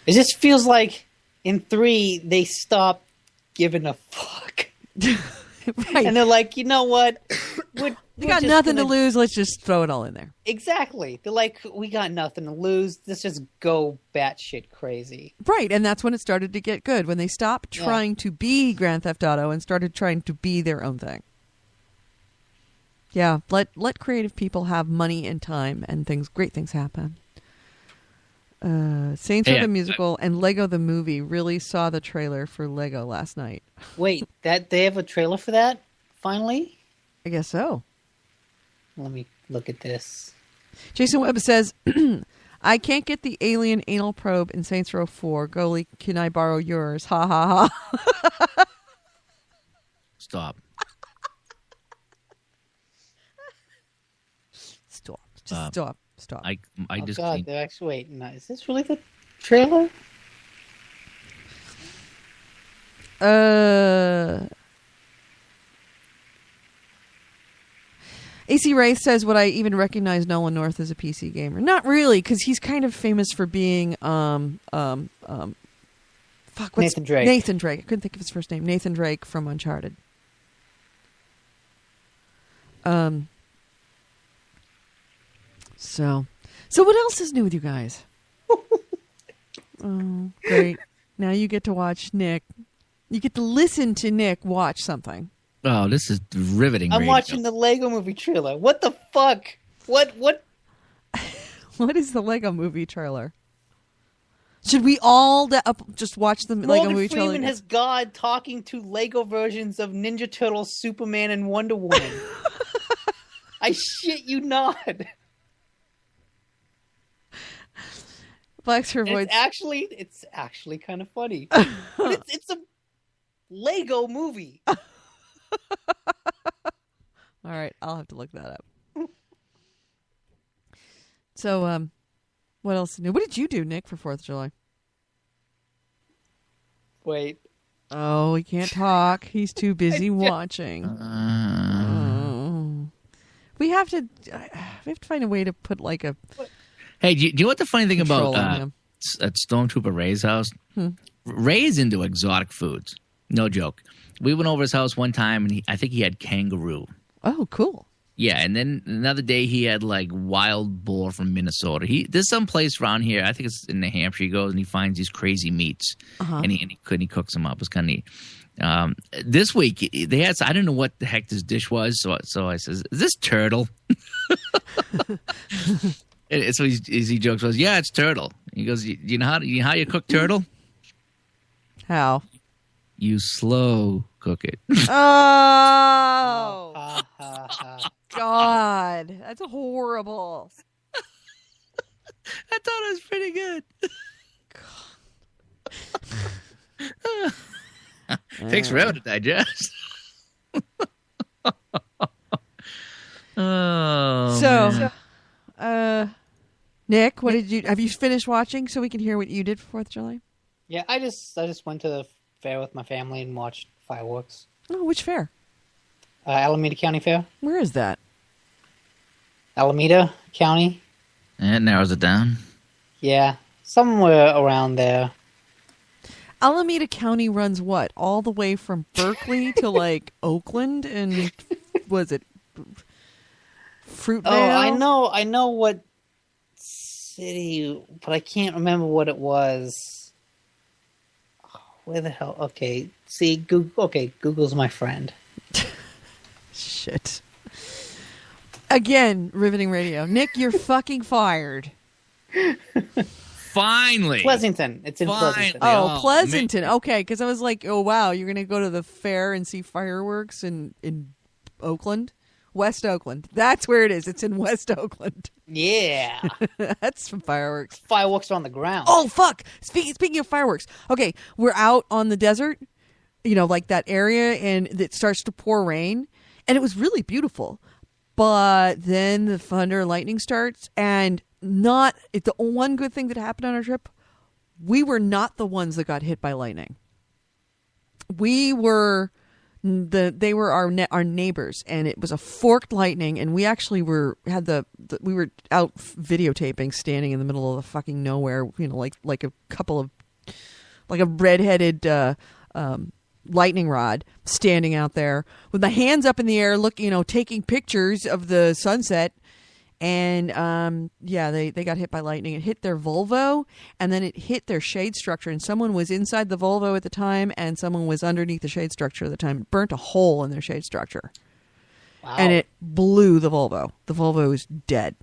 It just feels like in 3 they stopped giving a fuck. Right. And they're like, you know what? We got nothing to lose. Let's just throw it all in there. Exactly. They're like, we got nothing to lose. Let's just go batshit crazy. Right, and that's when it started to get good, when they stopped trying to be Grand Theft Auto and started trying to be their own thing. Yeah, let creative people have money and time, and great things happen. Saints Row the musical and Lego the movie really saw the trailer for Lego last night. Wait, they have a trailer for that? Finally? I guess so. Let me look at this. Jason Webb says, I can't get the alien anal probe in Saints Row 4. Goalie, can I borrow yours? Ha ha ha. Stop. Stop. Just stop. Stop. I just God, can't. they're actually wait. No, is this really the trailer? AC Ray says, would I even recognize Nolan North as a PC gamer? Not really, because he's kind of famous for being Nathan Drake. Nathan Drake. I couldn't think of his first name. Nathan Drake from Uncharted. So what else is new with you guys? Oh, great. Now you get to watch Nick. You get to listen to Nick watch something. Oh, this is riveting. I'm radio. watching the Lego Movie trailer. What the fuck? What? What is the Lego Movie trailer? Should we all just watch the Lego Movie trailer? Morgan Freeman has God talking to Lego versions of Ninja Turtles, Superman, and Wonder Woman. I shit you not. Blacks for Voids. It's actually kind of funny. But it's a Lego movie. All right, I'll have to look that up. So, what else is new? What did you do, Nick, for 4th of July? Wait. Oh, he can't talk. He's too busy watching. We have to find a way to put like a. Hey, do you know what the funny thing about at Stormtrooper Ray's house? Ray's into exotic foods. No joke. We went over his house one time, and I think he had kangaroo. Oh, cool. Yeah, and then another day he had like wild boar from Minnesota. There's some place around here. I think it's in New Hampshire. He goes and he finds these crazy meats, and he cooks them up. It was kind of neat. This week they had. I don't know what the heck this dish was. So I says, "Is this turtle?" And so he jokes, "Was yeah, it's turtle." He goes, "You know how you cook turtle? How? You slow cook it." Oh, God, that's horrible. I thought it was pretty good. Takes forever to digest. So, Nick, have you finished watching so we can hear what you did for 4th of July? Yeah, I just went to the fair with my family and watched fireworks. Oh, which fair? Alameda County Fair. Where is that? Alameda County. And it narrows it down. Yeah, somewhere around there. Alameda County runs what? All the way from Berkeley to like Oakland, and was it Fruitvale? Oh, I know what city, but I can't remember what it was. Oh, where the hell? Okay, see, Google. Okay, Google's my friend. Shit. Again, riveting radio. Nick, you're fucking fired. Finally. Pleasanton. It's in Pleasanton. Oh, Pleasanton. Okay, because I was like, oh, wow, you're going to go to the fair and see fireworks in Oakland? West Oakland. That's where it is. It's in West Oakland. Yeah. That's some fireworks. Fireworks are on the ground. Oh, fuck. Speaking of fireworks. Okay, we're out on the desert, like that area, and it starts to pour rain. And it was really beautiful. But then the thunder and lightning starts, and the one good thing that happened on our trip, we were not the ones that got hit by lightning. They were our neighbors, and it was a forked lightning, and we actually we were out videotaping, standing in the middle of the fucking nowhere, like a redheaded lightning rod standing out there with my hands up in the air, taking pictures of the sunset. And they got hit by lightning. It hit their Volvo, and then it hit their shade structure. And someone was inside the Volvo at the time, and someone was underneath the shade structure at the time. It burnt a hole in their shade structure. Wow. And it blew the Volvo. The Volvo is dead.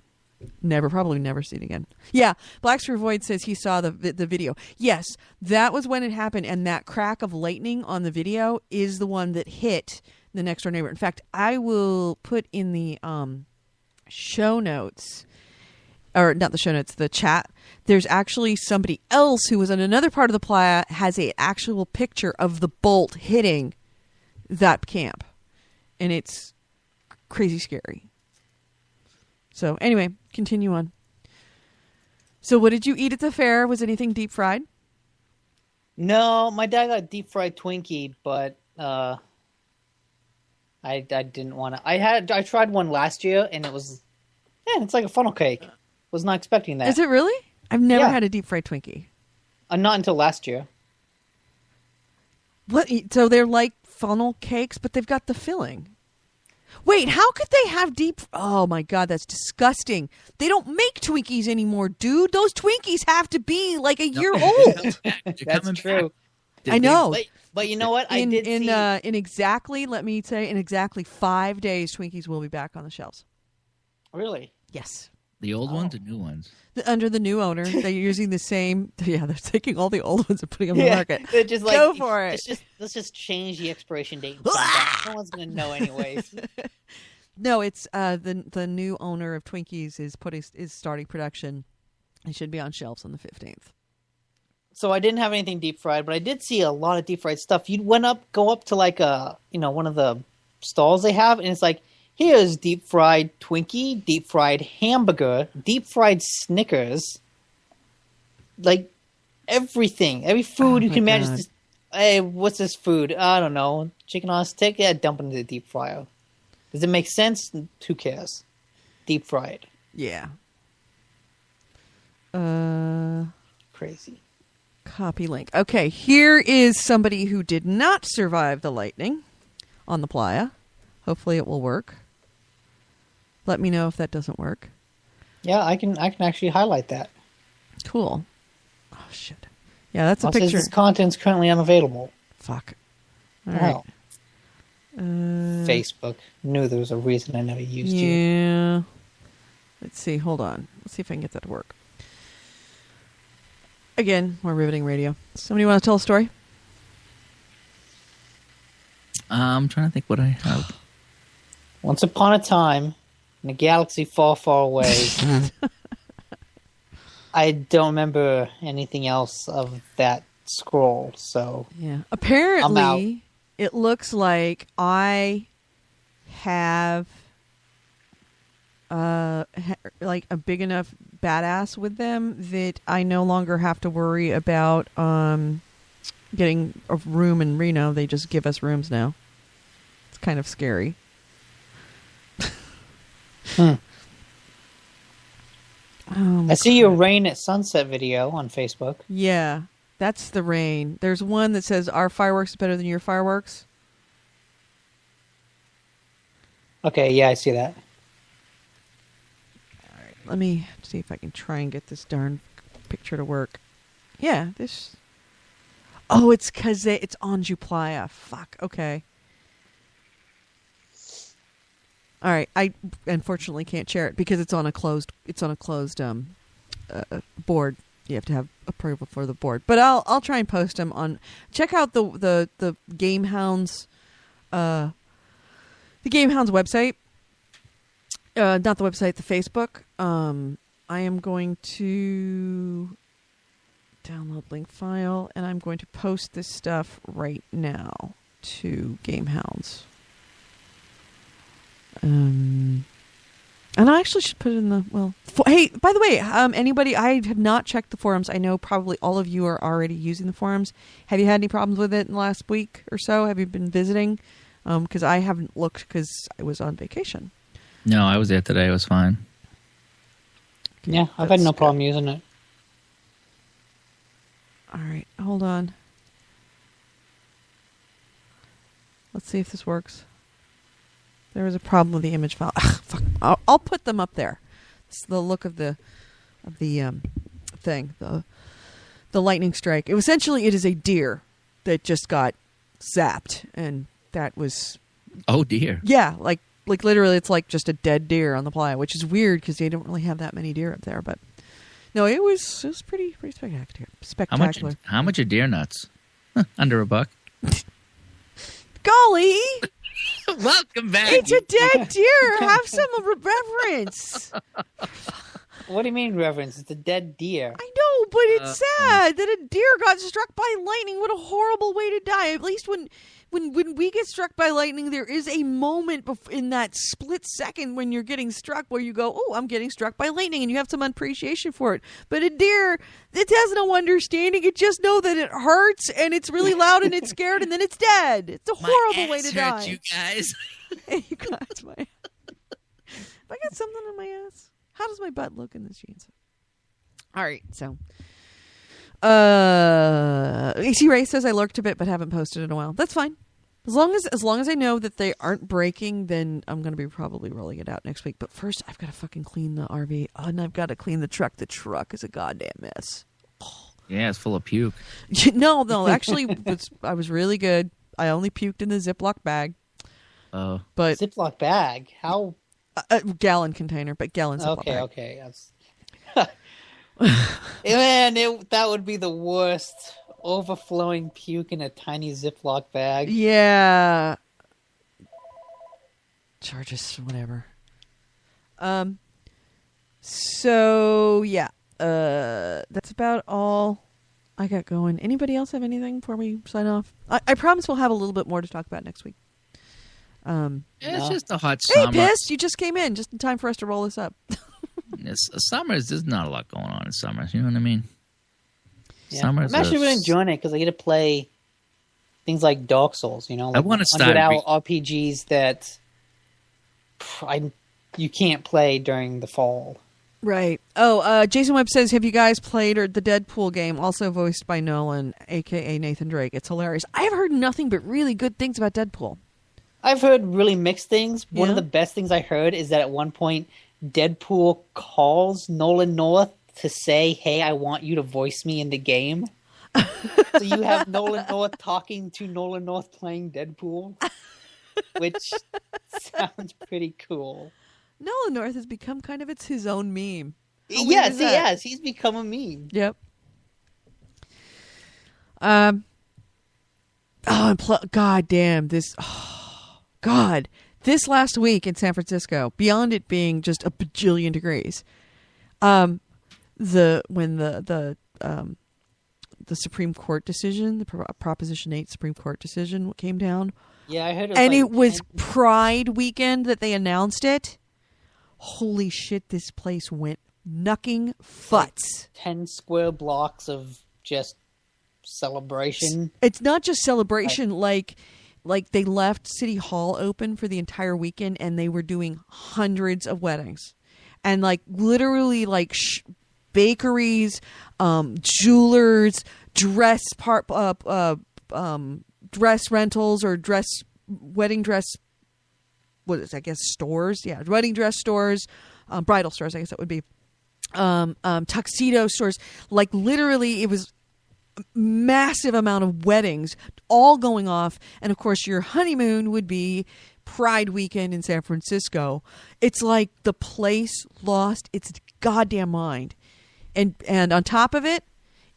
Probably never seen again. Yeah, Blackspear Void says he saw the video. Yes, that was when it happened, and that crack of lightning on the video is the one that hit the next door neighbor. In fact, I will put in the show notes, or not the show notes, the chat. There's actually somebody else who was on another part of the playa, has a actual picture of the bolt hitting that camp, and it's crazy scary. So anyway, continue on. So what did you eat at the fair? Was anything deep fried? No, my dad got deep fried Twinkie, but I didn't want to. I tried one last year, and it's like a funnel cake. Was not expecting that. Is it really? I've never had a deep fried Twinkie. Not until last year. What? So they're like funnel cakes, but they've got the filling. Wait, how could they have deep... Oh, my God, that's disgusting. They don't make Twinkies anymore, dude. Those Twinkies have to be like a year old. That's true. I know. But you know what? In exactly 5 days, Twinkies will be back on the shelves. Really? Yes. The old ones or new ones? Under the new owner. They're using the same... Yeah, they're taking all the old ones and putting them on the market. They're just like, go for it. Let's just change the expiration date. No one's going to know anyways. No, it's the new owner of Twinkies is starting production. It should be on shelves on the 15th. So I didn't have anything deep fried, but I did see a lot of deep fried stuff. You'd go up to like one of the stalls they have, and it's like, here's deep fried Twinkie, deep fried hamburger, deep fried Snickers, like everything, every food you can imagine. Just, hey, what's this food? I don't know, chicken on a stick. Yeah, dump it into the deep fryer. Does it make sense? Who cares? Deep fried. Yeah. Crazy. Copy link. Okay, here is somebody who did not survive the lightning on the playa. Hopefully it will work. let me know if that doesn't work. Yeah, I can actually highlight that. Cool. Oh, shit. Yeah, that's a It says picture. this content's currently unavailable. Fuck. All Wow. right. Facebook. Knew there was a reason I never used you. Yeah. Let's see. Hold on. Let's see if I can get that to work. Again, more riveting radio. Somebody want to tell a story? I'm trying to think what I have. Once upon a time, in a galaxy far, far away, I don't remember anything else of that scroll, so... Yeah. Apparently, it looks like I have like a big enough badass with them that I no longer have to worry about getting a room in Reno. They just give us rooms now. It's kind of scary. I see your Rain at Sunset video on Facebook. Yeah, that's the rain. There's one that says, "Our fireworks is better than your fireworks." Okay, yeah, I see that. All right, let me see if I can try and get this darn picture to work. Yeah, this... Oh, it's because it's on Juplaya. Fuck, okay. All right, I unfortunately can't share it because it's on a closed board. You have to have approval for the board, but I'll try and post them on. Check out the Game Hounds, the Game Hounds website. Not the website, the Facebook. I am going to download link file, and I'm going to post this stuff right now to Game Hounds. And I actually should put it in the, hey, by the way, anybody, I have not checked the forums. I know probably all of you are already using the forums. Have you had any problems with it in the last week or so? Have you been visiting? Because I haven't looked because I was on vacation. No, I was there today. It was fine. Okay, Yeah, I've had no problem using it. All right, hold on. Let's see if this works. There was a problem with the image file. Ugh, fuck. I'll put them up there. It's the look of the thing, the lightning strike. It is a deer that just got zapped, and that was... Oh dear. Yeah, like literally, it's like just a dead deer on the playa, which is weird because they don't really have that many deer up there. But no, it was pretty spectacular. How much are deer nuts? Under $1. Golly. Welcome back. It's a dead deer. Have some reverence. What do you mean reverence? It's a dead deer. I know, but it's sad that a deer got struck by lightning. What a horrible way to die. At least when we get struck by lightning, there is a moment in that split second when you're getting struck where you go, oh, I'm getting struck by lightning, and you have some appreciation for it. But a deer, it has no understanding. It just knows that it hurts, and it's really loud, and it's scared, and then it's dead. It's a horrible way to die. You guys. You guys, my... Have I got something on my ass? How does my butt look in this jeans? All right, so... AC Ray says I lurked a bit but haven't posted in a while. That's fine. As long as I know that they aren't breaking, then I'm going to be probably rolling it out next week. But first, I've got to fucking clean the RV. Oh, and I've got to clean the truck. The truck is a goddamn mess. Oh. Yeah, it's full of puke. No, actually, I was really good. I only puked in the Ziploc bag. Oh. But Ziploc bag? How? A gallon container, but gallon Ziploc bag. Okay. Man, that would be the worst. Overflowing puke in a tiny Ziploc bag. Yeah. Charges, whatever. So, yeah. That's about all I got going. Anybody else have anything before we sign off? I promise we'll have a little bit more to talk about next week. It's just a hot Hey, summer. Piss, you just came in just in time for us to roll this up. Summers, there's not a lot going on in summers. You know what I mean? Yeah. Summers I'm actually really enjoying it because I get to play things like Dark Souls. Like I want to start 100-hour RPGs that you can't play during the fall. Right. Oh, Jason Webb says, have you guys played the Deadpool game, also voiced by Nolan, a.k.a. Nathan Drake? It's hilarious. I have heard nothing but really good things about Deadpool. I've heard really mixed things. One of Yeah. the best things I heard is that at one point, Deadpool calls Nolan North to say, "Hey, I want you to voice me in the game." So you have Nolan North talking to Nolan North playing Deadpool, which sounds pretty cool. Nolan North has become kind of his own meme. How weird Yes, is he that? has. He's become a meme. Yep. God damn this. Oh, God, this last week in San Francisco, beyond it being just a bajillion degrees, when the Supreme Court decision, the Proposition 8 Supreme Court decision came down. Yeah, I heard. It was Pride weekend that they announced it. Holy shit, this place went knucking futs. 10 square blocks of just celebration. It's not just celebration, like they left City Hall open for the entire weekend and they were doing hundreds of weddings. And like literally like bakeries, jewelers, dress rentals or wedding dress, what is it, I guess stores, yeah, wedding dress stores, bridal stores, I guess that would be, tuxedo stores. Like literally, it was a massive amount of weddings all going off, and of course, your honeymoon would be Pride weekend in San Francisco. It's like the place lost its goddamn mind, and on top of it,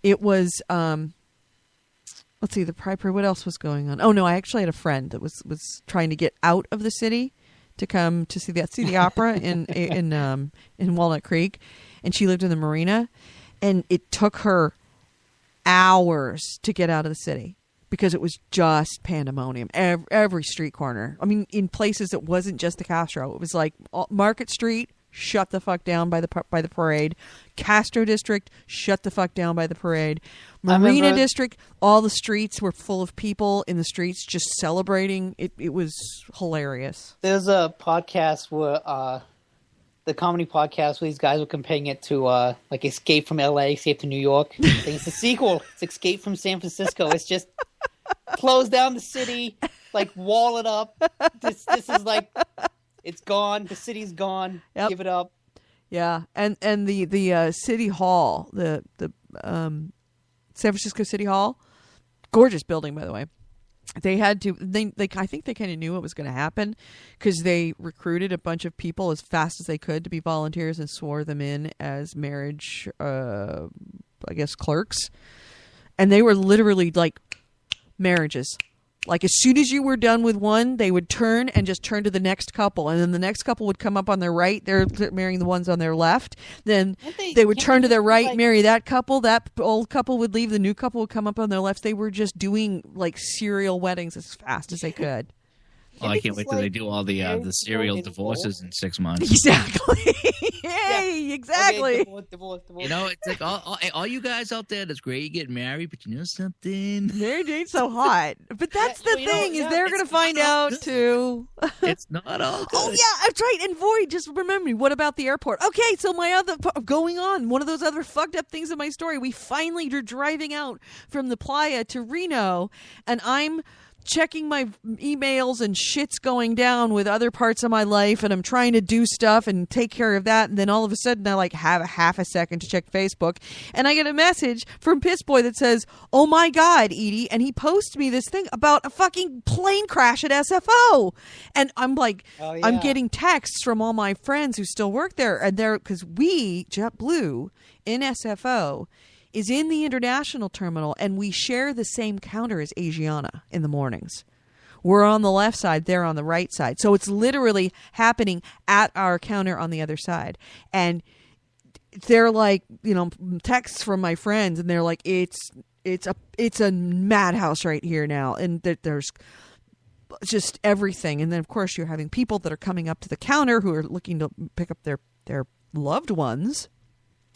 it was. Let's see, the Pride Parade. What else was going on? Oh no, I actually had a friend that was trying to get out of the city to come to see the opera in Walnut Creek, and she lived in the marina, and it took her hours to get out of the city because it was just pandemonium every street corner. I mean, in places that wasn't just the Castro, it was like Market Street. Shut the fuck down by the parade. Castro District, shut the fuck down by the parade. Marina District, all the streets were full of people in the streets just celebrating. It was hilarious. There's a podcast where the comedy podcast where these guys were comparing it to like Escape from LA, Escape to New York. It's a sequel. It's Escape from San Francisco. It's just close down the city, like wall it up. This is like. It's gone. The city's gone. Yep. Give it up. Yeah, and the city hall, the San Francisco City Hall, gorgeous building, by the way. They had to. They I think they kind of knew what was going to happen because they recruited a bunch of people as fast as they could to be volunteers and swore them in as marriage, I guess, clerks, and they were literally like marriages. Like as soon as you were done with one, they would turn and just turn to the next couple. And then the next couple would come up on their right. They're marrying the ones on their left. Then they would turn to their right, marry that couple. That old couple would leave. The new couple would come up on their left. They were just doing like serial weddings as fast as they could. Oh, I can't wait till they do all the serial divorces in 6 months. Exactly. Yay, yeah. exactly. Okay, divorce. You know, it's like all you guys out there, that's great. You get married, but you know something? Marriage ain't so hot. But that's the thing, is they're going to find out, too. It's not all good. Oh, yeah, that's right. And Void, just remember me. What about the airport? Okay, so my other, going on, one of those other fucked up things in my story, we finally are driving out from the playa to Reno, and I'm checking my emails and shit's going down with other parts of my life, and I'm trying to do stuff and take care of that, and then all of a sudden I like have a half a second to check Facebook, and I get a message from Piss Boy that says, "Oh my God, Edie," and he posts me this thing about a fucking plane crash at SFO, and I'm like, oh, yeah. I'm getting texts from all my friends who still work there, and they're, because we, JetBlue in SFO is in the international terminal, and we share the same counter as Asiana in the mornings. We're on the left side, they're on the right side. So it's literally happening at our counter on the other side. And they're like, you know, texts from my friends, and they're like, it's a madhouse right here now. And there's just everything. And then, of course, you're having people that are coming up to the counter who are looking to pick up their loved ones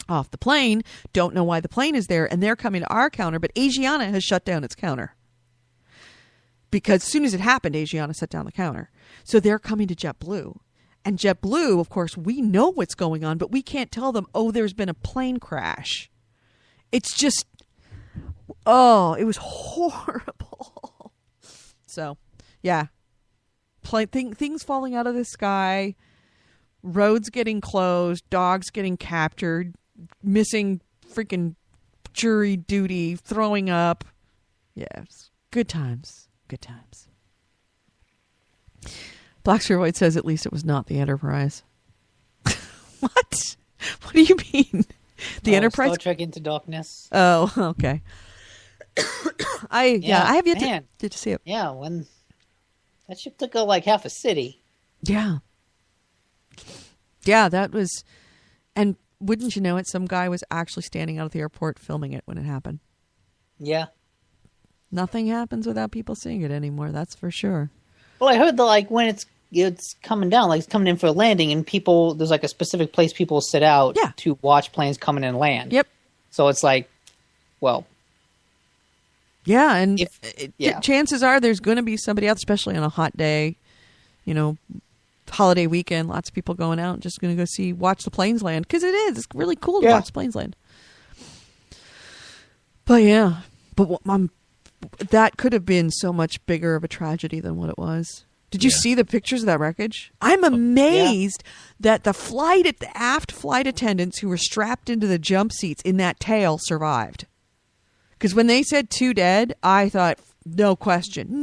off the plane, don't know why the plane is there, and they're coming to our counter, but Asiana has shut down its counter. Because as soon as it happened, Asiana shut down the counter. So they're coming to JetBlue. And JetBlue, of course, we know what's going on, but we can't tell them, oh, there's been a plane crash. It's just, oh, it was horrible. So, yeah. things falling out of the sky, roads getting closed, dogs getting captured, missing freaking jury duty, throwing up. Yes, good times. Good times. Black Spheroid says at least it was not the Enterprise. What? What do you mean? The Enterprise? Star Trek Into Darkness. Oh, okay. I have yet to see it. Yeah, when that ship took out like half a city. Yeah. Yeah, that was, and wouldn't you know it, some guy was actually standing out at the airport filming it when it happened. Yeah. Nothing happens without people seeing it anymore, that's for sure. Well, I heard that like when it's coming down, like it's coming in for a landing, and there's like a specific place people sit out to watch planes coming in and land. Yep. So it's like, well. Yeah, and chances are there's going to be somebody out, especially on a hot day, holiday weekend, lots of people going out, just going to go watch the planes land, because it's really cool to watch the planes land. But yeah, that could have been so much bigger of a tragedy than what it was. Did you see the pictures of that wreckage? I'm amazed that the aft flight attendants who were strapped into the jump seats in that tail survived. Because when they said 2 dead, I thought, no question,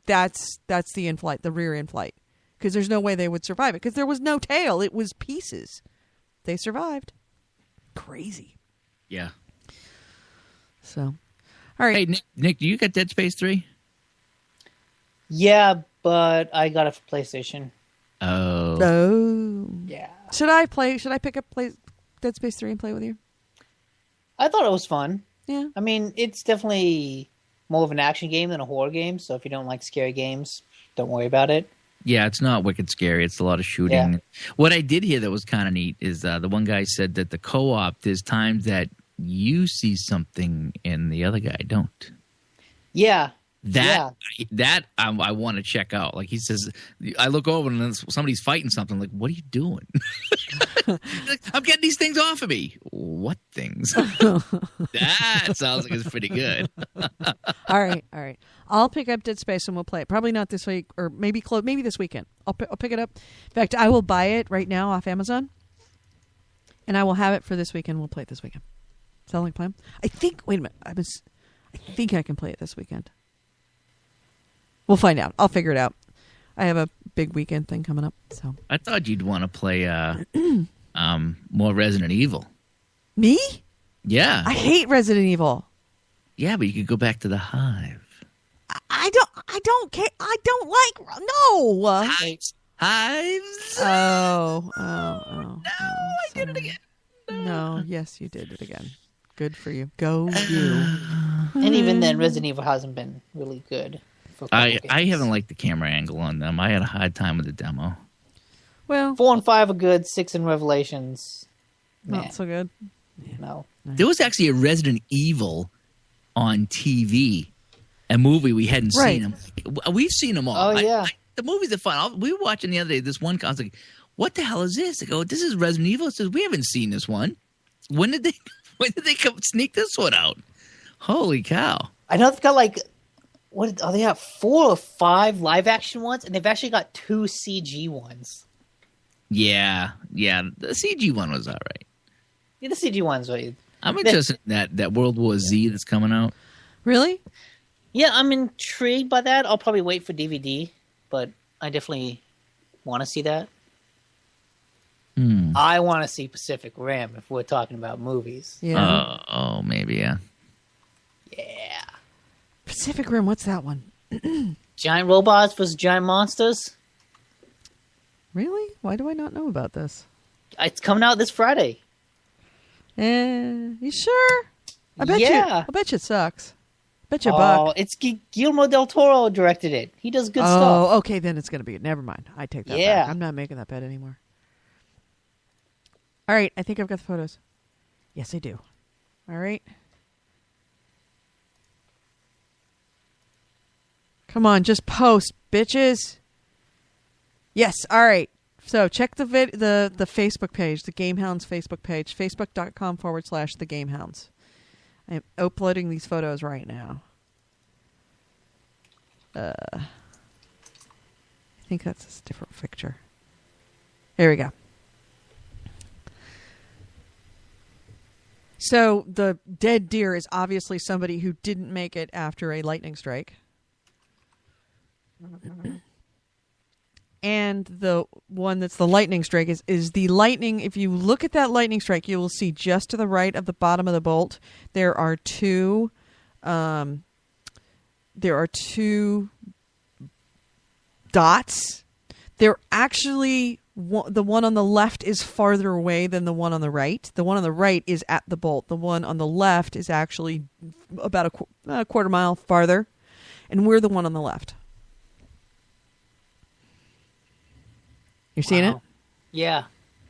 that's the in-flight, the rear in-flight. Because there's no way they would survive it. Because there was no tail. It was pieces. They survived. Crazy. Yeah. So, all right. Hey, Nick, do you got Dead Space 3? Yeah, but I got it for PlayStation. Oh. Yeah. Should I pick up Dead Space 3 and play with you? I thought it was fun. Yeah. I mean, it's definitely more of an action game than a horror game, so if you don't like scary games, don't worry about it. Yeah, it's not wicked scary. It's a lot of shooting. Yeah. What I did hear that was kind of neat is the one guy said that the co-op, there's times that you see something and the other guy don't. Yeah. That I want to check out. Like he says, I look over and then somebody's fighting something. Like, what are you doing? Like, I'm getting these things off of me. What things? That sounds like it's pretty good. All right. I'll pick up Dead Space and we'll play it. Probably not this week, or maybe this weekend. I'll pick it up. In fact, I will buy it right now off Amazon, and I will have it for this weekend. We'll play it this weekend. Sound like a plan? I think. Wait a minute. I think I can play it this weekend. We'll find out. I'll figure it out. I have a big weekend thing coming up. So I thought you'd want to play more Resident Evil. Me? Yeah. I hate Resident Evil. Yeah, but you could go back to the Hive. I don't care. I don't like. No. Hives. Oh. No, I did it again. No. Yes, you did it again. Good for you. Go you. And even then, Resident Evil hasn't been really good. I haven't liked the camera angle on them. I had a hard time with the demo. Well, 4 and 5 are good. 6 in Revelations, not so good. No. There was actually a Resident Evil on TV, a movie we hadn't seen them. We've seen them all. Oh yeah, the movies are fun. We were watching the other day. This one, I was like, "What the hell is this?" I go, "This is Resident Evil." It says, "We haven't seen this one. When did they come sneak this one out?" Holy cow! I know they've got like. What are they got 4 or 5 live action ones, and they've actually got 2 CG ones. Yeah. The CG one was all right. Yeah, the CG ones. Right. I'm interested in that World War Z that's coming out. Really? Yeah, I'm intrigued by that. I'll probably wait for DVD, but I definitely want to see that. I want to see Pacific Rim if we're talking about movies. Yeah. Oh, maybe, yeah. Yeah. Pacific Rim, what's that one? Giant robots versus giant monsters. Really? Why do I not know about this? It's coming out this Friday. You sure? I bet you. I bet you it sucks. Bet you a buck. buck. It's Guillermo del Toro directed it. He does good stuff. Oh, okay, then it's going to be. Never mind. I take that back. I'm not making that bet anymore. All right, I think I've got the photos. Yes, I do. All right. Come on, just post, bitches. Yes, all right. So check the Facebook page, the Gamehounds Facebook page, facebook.com/the Gamehounds. I am uploading these photos right now. think that's a different picture. Here we go. So the dead deer is obviously somebody who didn't make it after a lightning strike. And the one that's the lightning strike is the lightning. If you look at that lightning strike, you will see just to the right of the bottom of the bolt, there are two dots. They're actually, the one on the left is farther away than the one on the right. The one on the right is at the bolt. The one on the left is actually about a quarter mile farther. And we're the one on the left. You're seeing it? Yeah.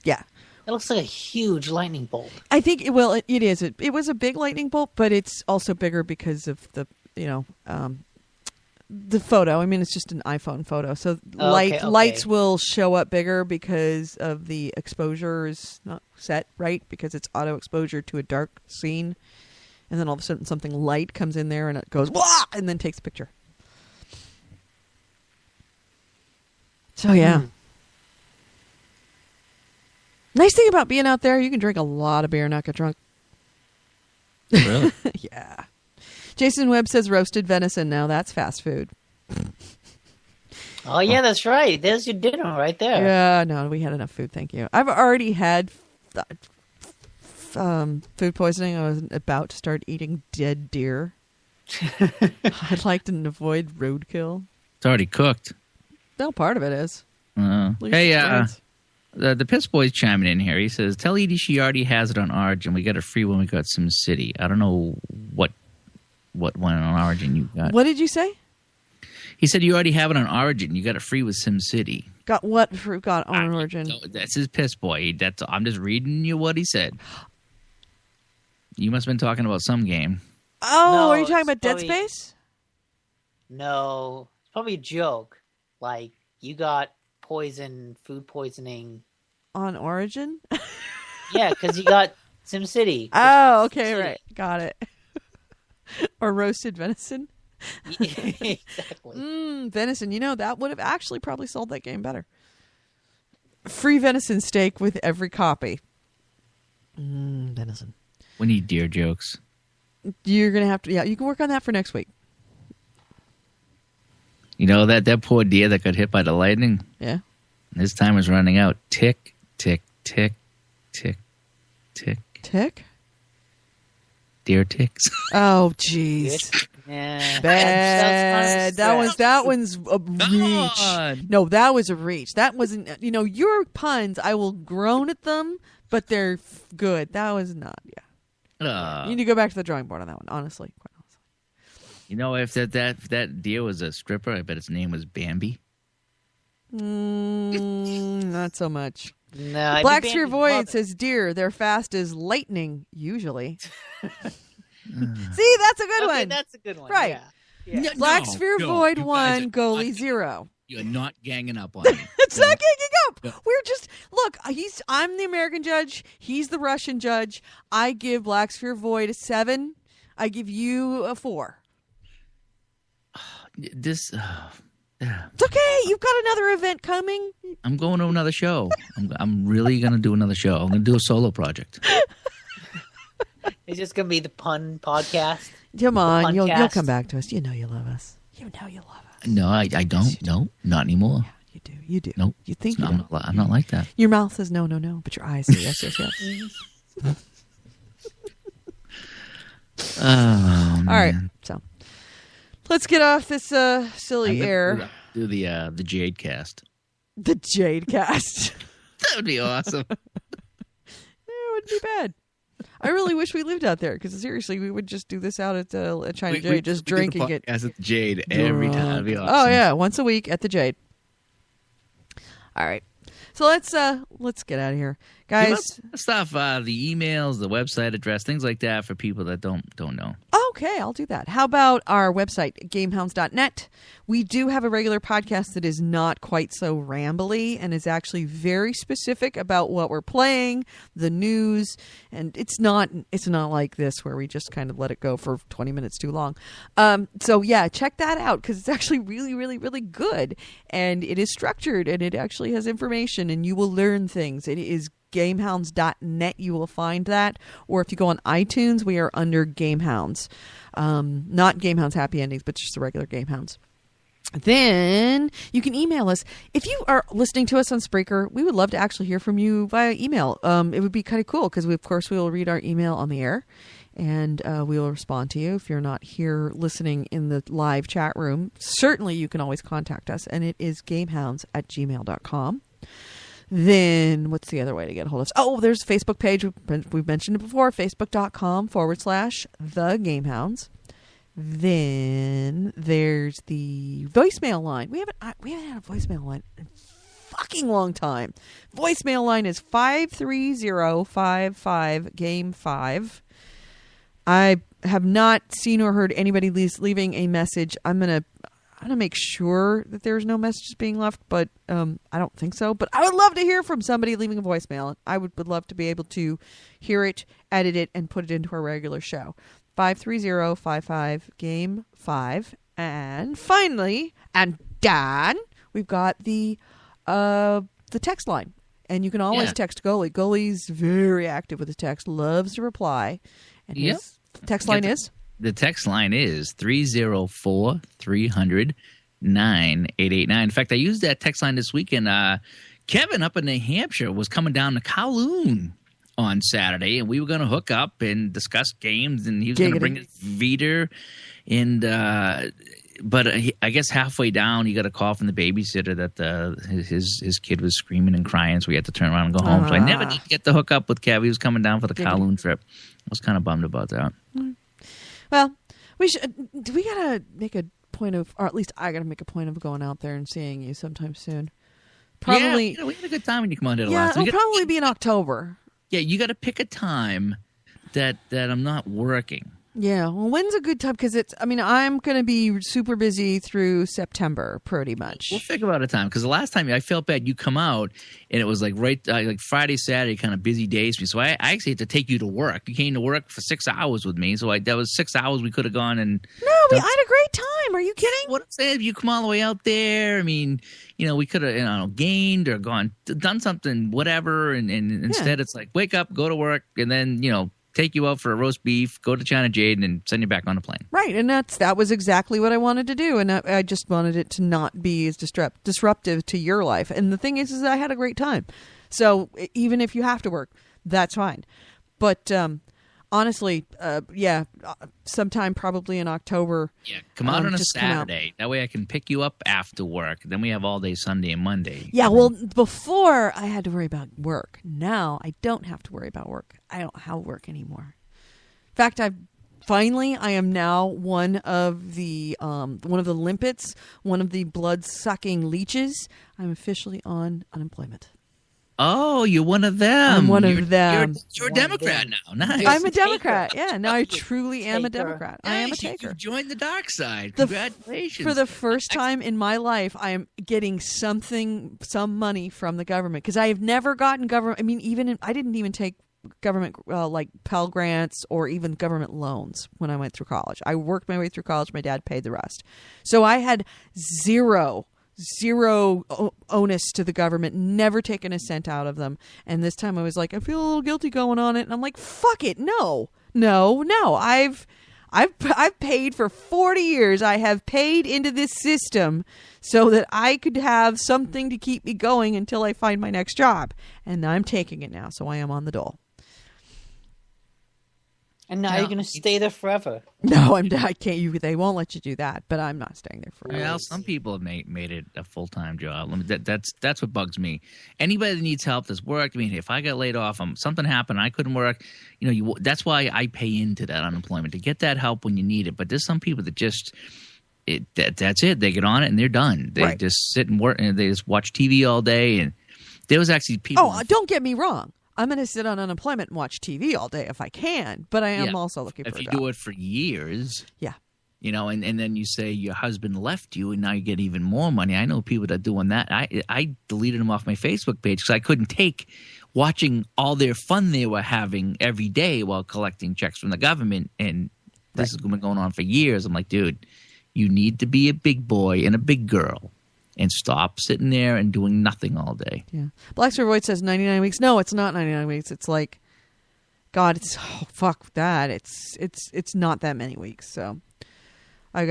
Yeah. It looks like a huge lightning bolt. I think, it is. It was a big lightning bolt, but it's also bigger because of the photo. I mean, it's just an iPhone photo. So lights will show up bigger because of the exposure is not set, right? Because it's auto exposure to a dark scene. And then all of a sudden something light comes in there and it goes, wah! And then takes a picture. So, yeah. Nice thing about being out there, you can drink a lot of beer and not get drunk. Really? Yeah. Jason Webb says roasted venison. Now that's fast food. Oh, yeah, that's right. There's your dinner right there. Yeah, no, we had enough food. Thank you. I've already had food poisoning. I was about to start eating dead deer. I'd like to avoid roadkill. It's already cooked. No, part of it is. Hey, the Piss Boy's chiming in here. He says, tell Edie she already has it on Origin. We got it free when we got SimCity. I don't know what went on Origin you got. What did you say? He said you already have it on Origin. You got it free with SimCity. Got what got on Origin? That's his Piss Boy. I'm just reading you what he said. You must have been talking about some game. Oh, No, are you talking about probably, Dead Space? No, it's probably a joke. Like, you got food poisoning. On Origin? Yeah, because you got SimCity. Oh, okay, right. Got it. Or roasted venison? Exactly. Venison. That would have actually probably sold that game better. Free venison steak with every copy. Venison. We need deer jokes. You're going to have to... Yeah, you can work on that for next week. You know that poor deer that got hit by the lightning? Yeah. His time is running out. Tick, tick, tick, tick, tick. Tick? Deer ticks. Oh, jeez. Yeah. Bad. That one's a reach. No, that was a reach. That wasn't... your puns, I will groan at them, but they're good. That was not... Yeah. You need to go back to the drawing board on that one, honestly. Quite honestly. If that deer was a stripper, I bet its name was Bambi. Not so much. No, Black Sphere Void says deer. They're fast as lightning, usually. See, that's a good one. That's a good one. Right. Yeah. No, Black Sphere Void 1, goalie 0. 0. You're not ganging up on me. It's not ganging up. No. We're just look. I'm the American judge. He's the Russian judge. I give Black Sphere Void a 7. I give you a 4. It's okay. You've got another event coming. I'm going to another show. I'm really going to do another show. I'm going to do a solo project. It's just going to be the pun podcast. Come on. You'll come back to us. You know you love us. You know you love us. No, I don't. Yes, no, not anymore. Yeah, you do. Nope. You think I'm not like that. Your mouth says no, but your eyes say yes, yes, yes. Oh, man. All right. So let's get off this silly air. Do the Jade cast. The Jade cast. That would be awesome. It wouldn't be bad. I really wish we lived out there because seriously, we would just do this out at China Jade, just drink and get as at the Jade every time. That'd be awesome. Oh yeah, once a week at the Jade. All right, so let's get out of here, guys. Stuff, the emails, the website address, things like that for people that don't know. Oh, Okay, I'll do that. How about our website, gamehounds.net? We do have a regular podcast that is not quite so rambly and is actually very specific about what we're playing, the news, and it's not like this where we just kind of let it go for 20 minutes too long. So yeah, check that out because it's actually really, really, really good, and it is structured and it actually has information and you will learn things. It is gamehounds.net. You will find that, or if you go on iTunes, we are under Gamehounds, not Gamehounds Happy Endings, but just the regular Gamehounds. Then you can email us. If you are listening to us on Spreaker, we would love to actually hear from you via email. It would be kind of cool because we will read our email on the air and we will respond to you. If you're not here listening in the live chat room, certainly you can always contact us, and it is gamehounds@gmail.com. Then what's the other way to get a hold of us? Oh, there's a Facebook page. We've mentioned it before, facebook.com/thegamehounds. Then there's the voicemail line. We haven't had a voicemail line in a fucking long time. Voicemail line is 530-55-GAME5. I have not seen or heard anybody leaving a message. I'm gonna make sure that there's no messages being left, but I don't think so. But I would love to hear from somebody leaving a voicemail. I would love to be able to hear it, edit it, and put it into our regular show. 530-55-GAME5. And finally, and Dan, we've got the text line. And you can always text Goalie. Goalie's very active with his text, loves to reply. And his text line is? The text line is 304-300-9889. In fact, I used that text line this weekend. Kevin up in New Hampshire was coming down to Kowloon on Saturday, and we were going to hook up and discuss games, and he was going to bring his Vita. And but I guess halfway down, he got a call from the babysitter that his kid was screaming and crying, so we had to turn around and go home. So I never did get to hook up with Kev. He was coming down for the Kowloon trip. I was kind of bummed about that. Well, we gotta make a point of, or at least I gotta make a point of going out there and seeing you sometime soon. Probably. Yeah, we had a good time when you come on to the last. Yeah, it'll probably be in October. Yeah, you got to pick a time that I'm not working. Yeah, well, when's a good time? Because I'm going to be super busy through September, pretty much. We'll figure out a time. Because the last time I felt bad, you come out, and it was like like Friday, Saturday, kind of busy days for me. So I actually had to take you to work. You came to work for 6 hours with me. So that was 6 hours we could have gone and. No, I had a great time. Are you kidding? What I'm saying, if you come all the way out there, I mean, we could have gained or done something, whatever. And instead, it's like wake up, go to work, and then take you out for a roast beef, go to China Jade, and send you back on a plane. Right, and that was exactly what I wanted to do, and I just wanted it to not be as disruptive to your life. And the thing is I had a great time. So even if you have to work, that's fine. But honestly, sometime probably in October. Yeah, come out on a Saturday. That way I can pick you up after work. Then we have all day Sunday and Monday. Yeah, well, before I had to worry about work. Now I don't have to worry about work. I don't have work anymore. In fact, I am now one of the limpets, one of the blood-sucking leeches. I'm officially on unemployment. Oh, you're one of them. I'm one of them. You're a Democrat now. Nice. I'm a Democrat. Yeah, now I truly am a Democrat. Nice. I am a taker. You joined the dark side. Congratulations. For the first time in my life, I am getting some money from the government because I have never gotten government. I mean, I didn't even take government like Pell Grants or even government loans when I went through college. I worked my way through college. My dad paid the rest. So I had zero onus to the government, never taken a cent out of them. And this time I was like, I feel a little guilty going on it. And I'm like, fuck it. No. I've paid for 40 years. I have paid into this system so that I could have something to keep me going until I find my next job. And I'm taking it now. So I am on the dole. And now you're going to stay there forever. No, I can't. They won't let you do that. But I'm not staying there forever. Well, some people have made it a full-time job. That's what bugs me. Anybody that needs help that's worked. I mean, if I got laid off, something happened, I couldn't work. That's why I pay into that unemployment to get that help when you need it. But there's some people that just. That's it. They get on it and they're done. They just sit and work and they just watch TV all day. And there was actually people. Oh, don't get me wrong. I'm going to sit on unemployment and watch TV all day if I can, but I am Yeah. also looking for If a you job. do it for years, Yeah. you know, and then you say your husband left you and now you get even more money. I know people that are doing that. I deleted them off my Facebook page because I couldn't take watching all their fun they were having every day while collecting checks from the government. And this has been going on for years. I'm like, dude, you need to be a big boy and a big girl and stop sitting there and doing nothing all day. Yeah. Black's Void says 99 weeks. No, it's not 99 weeks. It's like, God, fuck that. It's not that many weeks. So I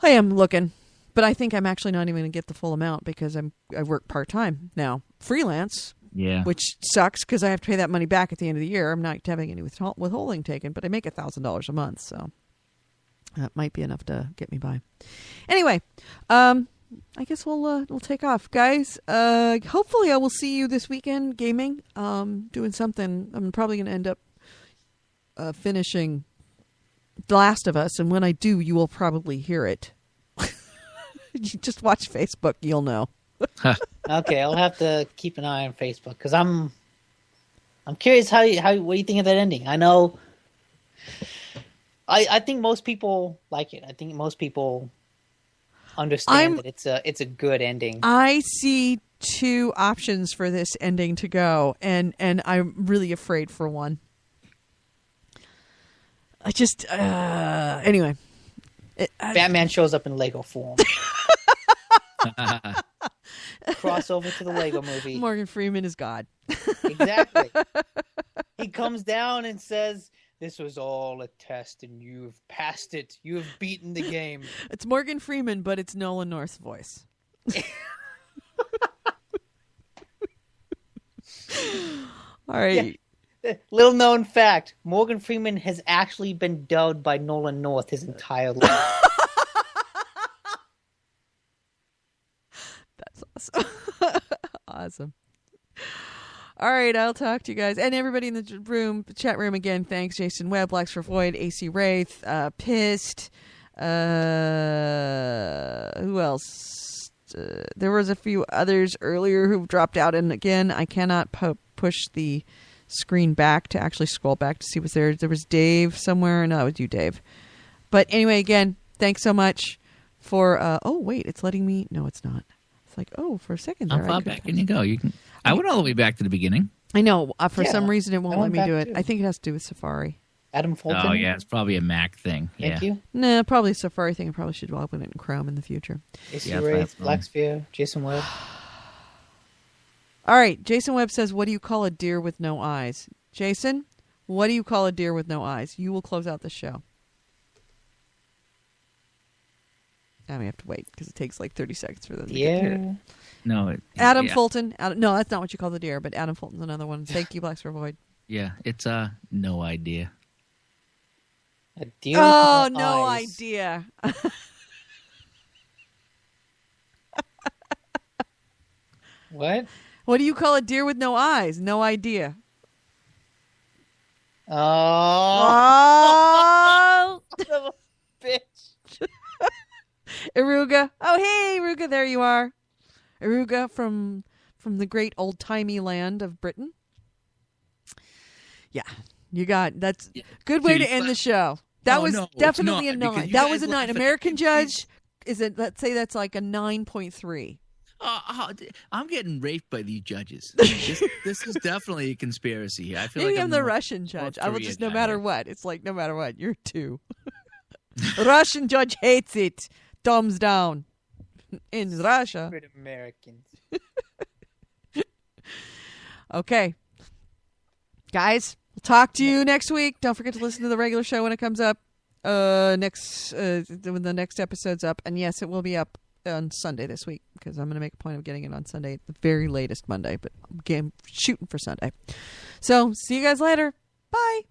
am looking, but I think I'm actually not even going to get the full amount because I work part-time now, freelance. Yeah. Which sucks because I have to pay that money back at the end of the year. I'm not having any withholding taken, but I make $1,000 a month, so that might be enough to get me by. Anyway, I guess we'll take off, guys. Hopefully, I will see you this weekend gaming, doing something. I'm probably going to end up finishing The Last of Us, and when I do, you will probably hear it. You just watch Facebook, you'll know. Okay, I'll have to keep an eye on Facebook because I'm curious what you think of that ending. I know. I think most people like it. I think most people understand that it's a good ending. I see two options for this ending to go, and I'm really afraid for one. I just anyway. Batman shows up in Lego form. Crossover to the Lego movie. Morgan Freeman is God. Exactly. He comes down and says, "This was all a test, and you've passed it. You have beaten the game." It's Morgan Freeman, but it's Nolan North's voice. All right. Yeah. Little known fact: Morgan Freeman has actually been dubbed by Nolan North his entire life. That's awesome. Awesome. All right, I'll talk to you guys. And everybody in the chat room again, thanks. Jason Webb, Blacks for Void, AC Wraith, Pissed. Who else? There was a few others earlier who've dropped out. And again, I cannot push the screen back to actually scroll back to see what's there. There was Dave somewhere. No, it was you, Dave. But anyway, again, thanks so much for... oh, wait, it's letting me... No, it's not. Like, oh, for a second there. How far back can you go? You can. I went all the way back to the beginning. I know. For some reason, it won't let me do it. Too. I think it has to do with Safari. Adam Fulton. Oh, yeah. It's probably a Mac thing. Thank you. Nah, probably a Safari thing. I probably should open it in Chrome in the future. AC Wraith, Black Sphere, Jason Webb. All right. Jason Webb says, what do you call a deer with no eyes? Jason, what do you call a deer with no eyes? You will close out the show. Now we have to wait because it takes like 30 seconds for them to get here. No. Adam Fulton. No, that's not what you call the deer, but Adam Fulton's another one. Thank you, Blacks for Void. Yeah, it's no idea. A deer with no eyes. idea. What? What do you call a deer with no eyes? No idea. Oh. Oh. Bitch. Aruga. Oh, hey, Aruga, there you are. Aruga from the great old-timey land of Britain. Yeah, you got that's good way to end the show. That was definitely a 9. That was a 9. American Judge is it? Let's say that's like a 9.3. I'm getting raped by these judges. This is definitely a conspiracy. I feel Maybe like I'm the Russian judge. I will just no matter what. It's like no matter what, you're 2. Russian judge hates it. Thumbs down. In Russia. Americans. Okay. Guys, we'll talk to you next week. Don't forget to listen to the regular show when it comes up. When the next episode's up. And yes, it will be up on Sunday this week because I'm going to make a point of getting it on Sunday at the very latest Monday. But I'm shooting for Sunday. So, see you guys later. Bye.